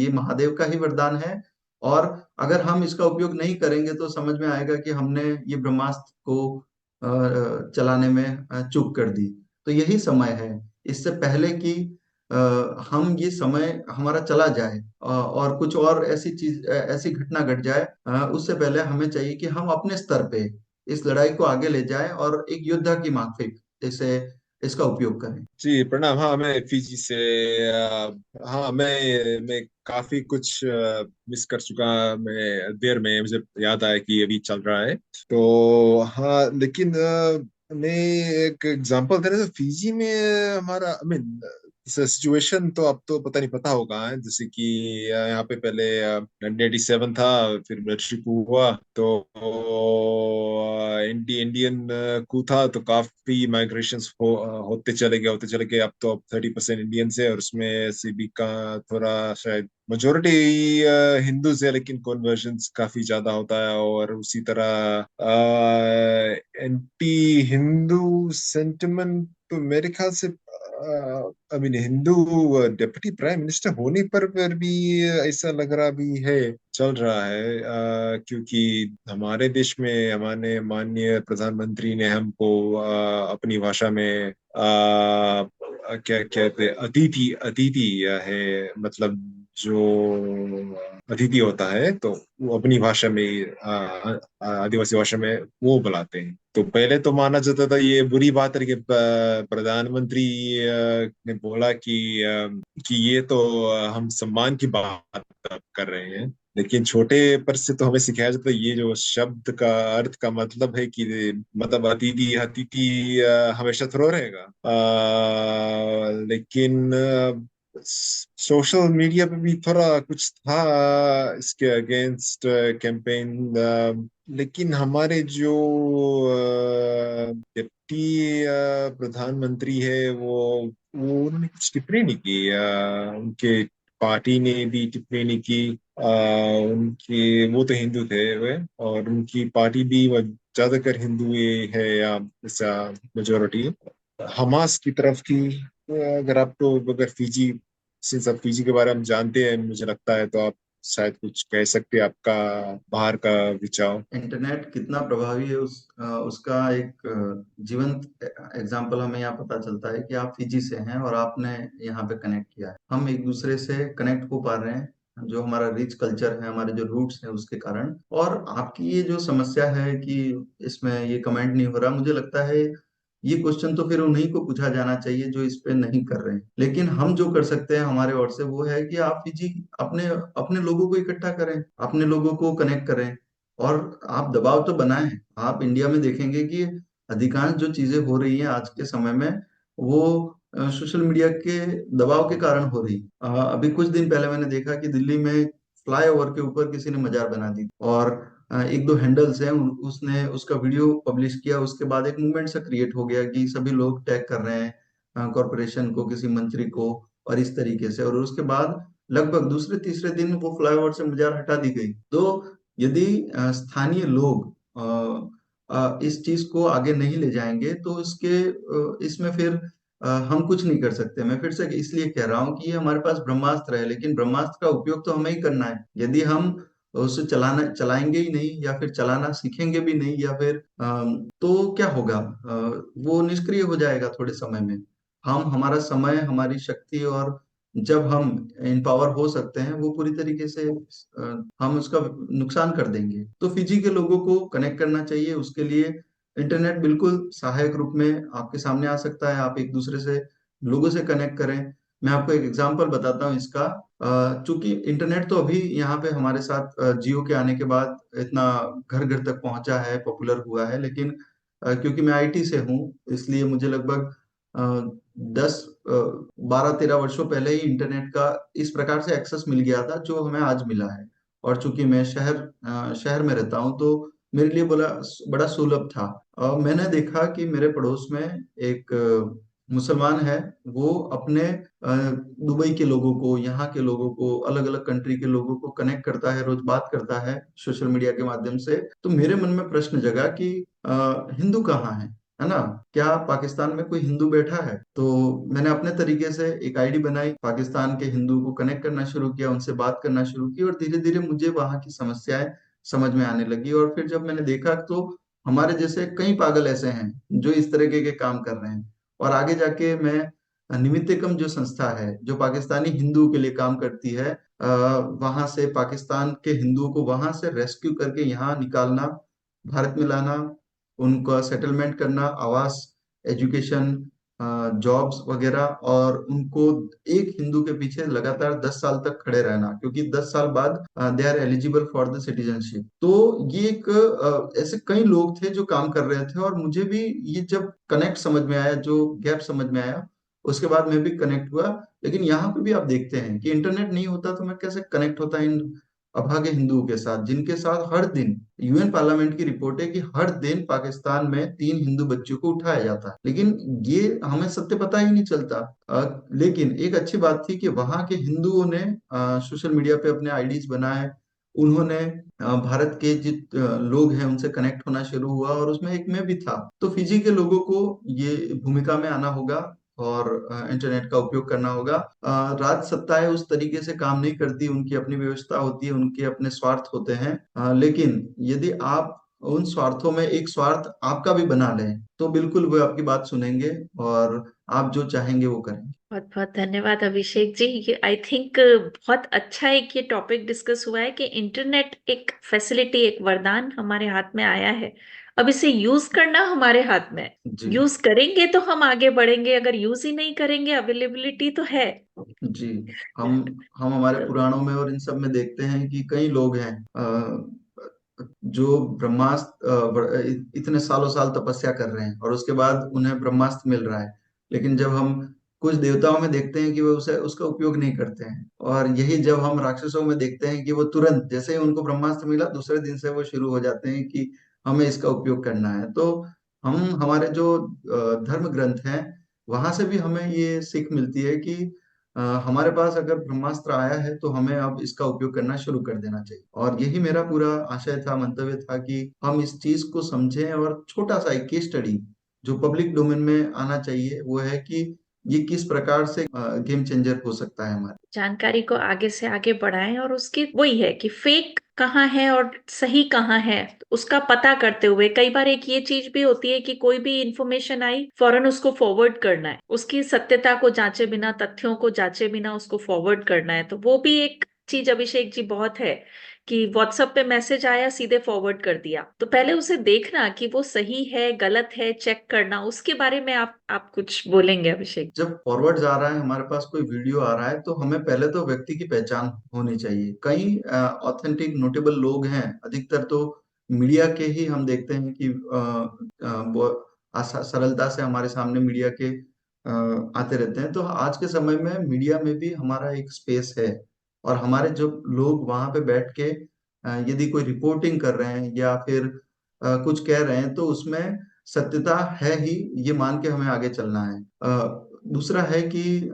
[SPEAKER 1] ये महादेव का ही वरदान है। और अगर हम इसका उपयोग नहीं करेंगे तो समझ में आएगा कि हमने ये ब्रह्मास्त्र को चलाने में चूक कर दी। तो यही समय है, इससे पहले कि हम ये समय हमारा चला जाए और कुछ और ऐसी चीज ऐसी घटना घट जाए, उससे पहले हमें चाहिए कि हम अपने स्तर पे इस लड़ाई को आगे ले जाएं और एक योद्धा की माफिक इसे इसका उपयोग करें।
[SPEAKER 4] जी प्रणाम। हाँ मैं फिजी से हाँ मैं काफी कुछ मिस कर चुका। मैं देर में मुझे याद आया कि अभी चल रहा है। तो हाँ लेकिन मैं एक एग्जांपल दे रहा था फिजी में। हमारा आई मीन सिचुएशन तो अब तो पता नहीं पता होगा है। जैसे कि यहाँ पे पहले 1987 था, फिर मिलिट्री कू हुआ तो इंडियन कू था, तो काफी माइग्रेशंस होते चले गए। अब तो 30% इंडियंस है और उसमें से भी का थोड़ा शायद मेजोरिटी हिंदू है, लेकिन कन्वर्जन्स काफी ज्यादा होता है। और उसी तरह एंटी हिंदू सेंटिमेंट तो मेरे ख्याल से I mean Hindu deputy prime minister होने पर भी ऐसा लग रहा भी है, चल रहा है। क्योंकि हमारे देश में हमारे माननीय प्रधानमंत्री ने हमको अपनी भाषा में क्या कहते हैं, अतिथि अतिथि है, मतलब जो अतिथि होता है तो वो अपनी भाषा में आदिवासी भाषा में वो बुलाते हैं। तो पहले तो माना जाता था ये बुरी बात है कि प्रधानमंत्री ने बोला कि ये तो हम सम्मान की बात कर रहे हैं। लेकिन छोटे पर से तो हमें सिखाया जाता है ये जो शब्द का अर्थ का मतलब है कि मतलब अतिथि अतिथि हमेशा थ्रो रहेगा। लेकिन सोशल मीडिया पे भी थोड़ा कुछ था इसके अगेंस्ट कैंपेन। लेकिन हमारे जो डिप्टी प्रधानमंत्री है वो उन्होंने कुछ टिप्पणी नहीं की। उनके पार्टी ने भी टिप्पणी नहीं की। उनके वो तो हिंदू थे वे, और उनकी पार्टी भी वो ज्यादातर हिंदू ही है या ऐसा मेजोरिटी हमास की तरफ की। अगर आपको अगर फिजी सिंस आप फिजी के बारे में जानते हैं मुझे लगता है, तो आप शायद कुछ कह सकते हैं, आपका बाहर का विचार।
[SPEAKER 1] इंटरनेट कितना प्रभावी है उसका एक जीवंत एग्जाम्पल हमें यहाँ पता चलता है कि आप फिजी से हैं और आपने यहाँ पे कनेक्ट किया है। हम एक दूसरे से कनेक्ट हो पा रहे हैं, जो हमारा रिच कल्चर है, हमारे जो रूट्स हैं उसके कारण। और आपकी ये जो समस्या है कि इसमें ये कमेंट नहीं हो रहा, मुझे लगता है ये क्वेश्चन तो फिर उन्हीं को पूछा जाना चाहिए जो इस पे नहीं कर रहे हैं। लेकिन हम जो कर सकते हैं हमारे ओर से वो है कि आप फिजी अपने अपने लोगों को इकट्ठा करें, अपने लोगों को कनेक्ट करें और आप दबाव तो बनाएं। आप इंडिया में देखेंगे कि अधिकांश जो चीजें हो रही हैं आज के समय में वो सोशल मीडिया के दबाव के कारण हो रही। अभी कुछ दिन पहले मैंने देखा कि दिल्ली में फ्लाईओवर के ऊपर किसी ने मजार बना दी और एक दो हैंडल्स हैं उसने उसका वीडियो पब्लिश किया। उसके बाद एक मूवमेंट सा क्रिएट हो गया कि सभी लोग टैग कर रहे हैं कॉरपोरेशन को, किसी मंत्री को, और इस तरीके से। और उसके बाद लगभग दूसरे तीसरे दिन वो फ्लाईओवर से मजार हटा दी गई। तो यदि स्थानीय लोग इस चीज को आगे नहीं ले जाएंगे तो इसमें फिर हम कुछ नहीं कर सकते। मैं फिर से इसलिए कह रहा हूँ कि ये हमारे पास ब्रह्मास्त्र है, लेकिन ब्रह्मास्त्र का उपयोग तो हमें ही करना है। यदि हम उसे चलाएंगे ही नहीं, या फिर चलाना सीखेंगे भी नहीं, या फिर तो क्या होगा, वो निष्क्रिय हो जाएगा थोड़े समय में। हम हमारा समय, हमारी शक्ति, और जब हम इम्पावर हो सकते हैं, वो पूरी तरीके से हम उसका नुकसान कर देंगे। तो फिजी के लोगों को कनेक्ट करना चाहिए। उसके लिए इंटरनेट बिल्कुल सहायक रूप में आपके सामने आ सकता है। आप एक दूसरे से, लोगों से कनेक्ट करें। मैं आपको एक एग्जांपल बताता हूँ इसका। चूंकि इंटरनेट तो अभी यहाँ पे हमारे साथ जियो के आने के बाद इतना घर घर तक पहुंचा है, पॉपुलर हुआ है, लेकिन क्योंकि मैं आईटी से हूँ, इसलिए मुझे लगभग 10 12 13 वर्षों पहले ही इंटरनेट का इस प्रकार से एक्सेस मिल गया था जो हमें आज मिला है। और चूंकि मैं शहर में रहता हूँ, तो मेरे लिए बड़ा बड़ा सुलभ था। मैंने देखा कि मेरे पड़ोस में एक मुसलमान है। वो अपने दुबई के लोगों को, यहाँ के लोगों को, अलग अलग कंट्री के लोगों को कनेक्ट करता है, रोज बात करता है सोशल मीडिया के माध्यम से। तो मेरे मन में प्रश्न जगा कि हिंदू कहाँ है ना? क्या पाकिस्तान में कोई हिंदू बैठा है? तो मैंने अपने तरीके से एक आईडी बनाई, पाकिस्तान के हिंदू को कनेक्ट करना शुरू किया, उनसे बात करना शुरू की, और धीरे धीरे मुझे वहां की समस्याएं समझ में आने लगी। और फिर जब मैंने देखा, तो हमारे जैसे कई पागल ऐसे हैं जो इस तरीके के काम कर रहे हैं। और आगे जाके मैं निमित्तकम जो संस्था है, जो पाकिस्तानी हिंदुओं के लिए काम करती है, वहां से पाकिस्तान के हिंदुओं को वहां से रेस्क्यू करके यहाँ निकालना, भारत में लाना, उनका सेटलमेंट करना, आवास, एजुकेशन, जॉब्स वगैरह, और उनको एक हिंदू के पीछे लगातार 10 साल तक खड़े रहना, क्योंकि 10 साल बाद they are eligible for the citizenship. तो ये एक ऐसे कई लोग थे जो काम कर रहे थे, और मुझे भी ये जब कनेक्ट समझ में आया, जो गैप समझ में आया, उसके बाद मैं भी कनेक्ट हुआ। लेकिन यहाँ पे भी आप देखते हैं कि इंटरनेट नहीं होता तो मैं कैसे कनेक्ट होता इन अभागे हिंदुओं के साथ, जिनके साथ हर दिन, यूएन पार्लियामेंट की रिपोर्ट है कि हर दिन पाकिस्तान में 3 हिंदू बच्चों को उठाया जाता है, लेकिन ये हमें सत्य पता ही नहीं चलता। लेकिन एक अच्छी बात थी कि वहां के हिंदुओं ने सोशल मीडिया पे अपने आईडीज बनाए। उन्होंने भारत के जित लोग हैं उनसे कनेक्ट होना शुरू हुआ, और उसमें एक मैं भी था। तो फिजी के लोगों को ये भूमिका में आना होगा, और इंटरनेट का उपयोग करना होगा। राज सत्ताएं उस तरीके से काम नहीं करती, उनकी अपनी व्यवस्था होती है, उनके अपने स्वार्थ होते हैं। लेकिन यदि आप उन स्वार्थों में एक स्वार्थ आपका भी बना लें, तो बिल्कुल वो आपकी बात सुनेंगे, और आप जो चाहेंगे वो करेंगे।
[SPEAKER 2] बहुत बहुत धन्यवाद अभिषेक जी। ये आई थिंक बहुत अच्छा एक ये टॉपिक डिस्कस हुआ है कि इंटरनेट एक फैसिलिटी, एक वरदान हमारे हाथ में आया है। अब इसे यूज करना हमारे हाथ में है।
[SPEAKER 1] जी
[SPEAKER 2] यूज करेंगे तो हम आगे बढ़ेंगे, अगर यूज ही नहीं करेंगे, अवेलेबिलिटी तो है।
[SPEAKER 1] जी। हम हम हमारे
[SPEAKER 2] तो
[SPEAKER 1] पुराणों में और इन सब में देखते हैं कि कई लोग हैं जो ब्रह्मास्त्र इतने सालों साल तपस्या कर रहे हैं, और उसके बाद उन्हें ब्रह्मास्त्र मिल रहा है। लेकिन जब हम कुछ देवताओं में देखते हैं कि वो उसे उसका उपयोग नहीं करते हैं, और यही जब हम राक्षसों में देखते हैं कि वो तुरंत जैसे ही उनको ब्रह्मास्त्र मिला, दूसरे दिन से वो शुरू हो जाते हैं कि हमें इसका उपयोग करना है। तो हम, हमारे जो धर्म ग्रंथ हैं, वहां से भी हमें ये सीख मिलती है कि हमारे पास अगर ब्रह्मास्त्र आया है, तो हमें अब इसका उपयोग करना शुरू कर देना चाहिए। और यही मेरा पूरा आशय था, मंतव्य था, कि हम इस चीज को समझें। और छोटा सा एक केस स्टडी जो पब्लिक डोमेन में आना चाहिए, वो है कि ये किस प्रकार से गेम चेंजर हो सकता है हमारे।
[SPEAKER 2] जानकारी को आगे से आगे बढ़ाएं, और उसकी वही है कि फेक कहाँ है और सही कहाँ है, उसका पता करते हुए। कई बार एक ये चीज भी होती है कि कोई भी इंफॉर्मेशन आई, फौरन उसको फॉरवर्ड करना है, उसकी सत्यता को जांचे बिना, तथ्यों को जांचे बिना उसको फॉरवर्ड करना है। तो वो भी एक चीज अभिषेक जी बहुत है कि व्हाट्सएप पे मैसेज आया, सीधे फॉरवर्ड कर दिया। तो पहले उसे देखना कि वो सही है गलत है, चेक करना। उसके बारे में आप कुछ बोलेंगे अभिषेक?
[SPEAKER 1] जब फॉरवर्ड जा रहा है, हमारे पास कोई वीडियो आ रहा है, तो हमें पहले तो व्यक्ति की पहचान होनी चाहिए। कई ऑथेंटिक नोटेबल लोग हैं, अधिकतर तो मीडिया के ही हम देखते हैं कि वो सरलता से हमारे सामने मीडिया के आते रहते हैं। तो आज के समय में मीडिया में भी हमारा एक स्पेस है, और हमारे जो लोग वहां पे बैठ के यदि कोई रिपोर्टिंग कर रहे हैं, या फिर कुछ कह रहे हैं, तो उसमें सत्यता है ही, ये मान के हमें आगे चलना है। दूसरा है कि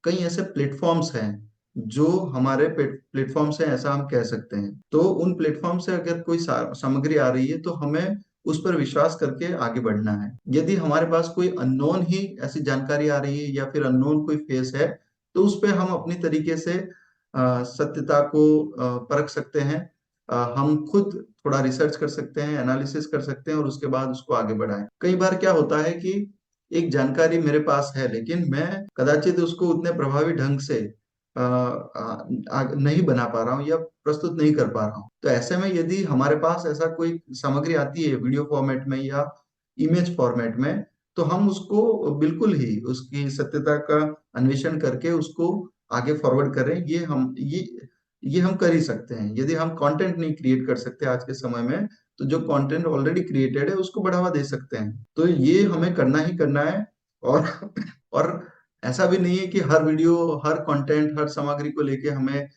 [SPEAKER 1] कई ऐसे प्लेटफॉर्म्स हैं जो हमारे प्लेटफॉर्म्स हैं, ऐसा हम कह सकते हैं। तो उन प्लेटफॉर्म से अगर कोई सामग्री आ रही है, तो हमें उस पर विश्वास करके आगे बढ़ना है। यदि हमारे पास कोई अननोन ही ऐसी जानकारी आ रही है या फिर अननोन कोई फेस है, तो उस पे हम अपनी तरीके से सत्यता को परख सकते हैं। हम खुद थोड़ा रिसर्च कर सकते हैं, एनालिसिस कर सकते हैं और उसके बाद उसको आगे बढ़ाएं। कई बार क्या होता है कि एक जानकारी मेरे पास है, लेकिन मैं कदाचित उसको उतने प्रभावी ढंग से नहीं बना पा रहा हूँ या प्रस्तुत नहीं कर पा रहा हूँ। तो ऐसे में यदि हमारे पास ऐसा कोई सामग्री आती है वीडियो फॉर्मेट में या इमेज फॉर्मेट में, तो हम उसको बिल्कुल ही उसकी सत्यता का अन्वेषण करके उसको आगे फॉरवर्ड करें। ये हम कर ही सकते हैं। यदि हम कंटेंट नहीं क्रिएट कर सकते आज के समय में, तो जो कंटेंट ऑलरेडी क्रिएटेड है उसको बढ़ावा दे सकते हैं। तो ये हमें करना ही करना है। और और ऐसा भी नहीं है कि हर वीडियो, हर कंटेंट, हर सामग्री को लेके हमें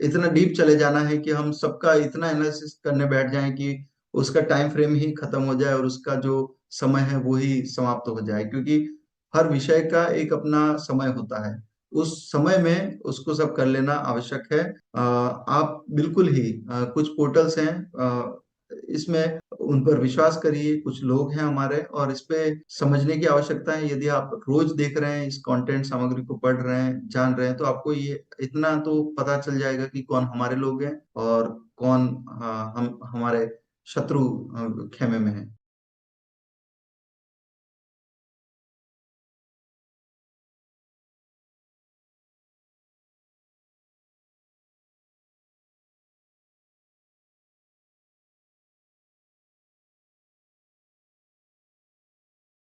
[SPEAKER 1] इतना डीप चले जाना है कि हम सबका इतना एनालिसिस करने बैठ जाएं कि उसका टाइम फ्रेम ही खत्म हो जाए और उसका जो समय है वो ही समाप्त हो जाए। क्योंकि हर विषय का एक अपना समय होता है, उस समय में उसको सब कर लेना आवश्यक है। आप बिल्कुल ही कुछ पोर्टल्स हैं, इसमें उन पर विश्वास करिए। कुछ लोग हैं हमारे, और इस पे समझने की आवश्यकता है। यदि आप रोज देख रहे हैं, इस कंटेंट सामग्री को पढ़ रहे हैं, जान रहे हैं, तो आपको ये इतना तो पता चल जाएगा कि कौन हमारे लोग हैं और कौन हम हमारे शत्रु खेमे में है।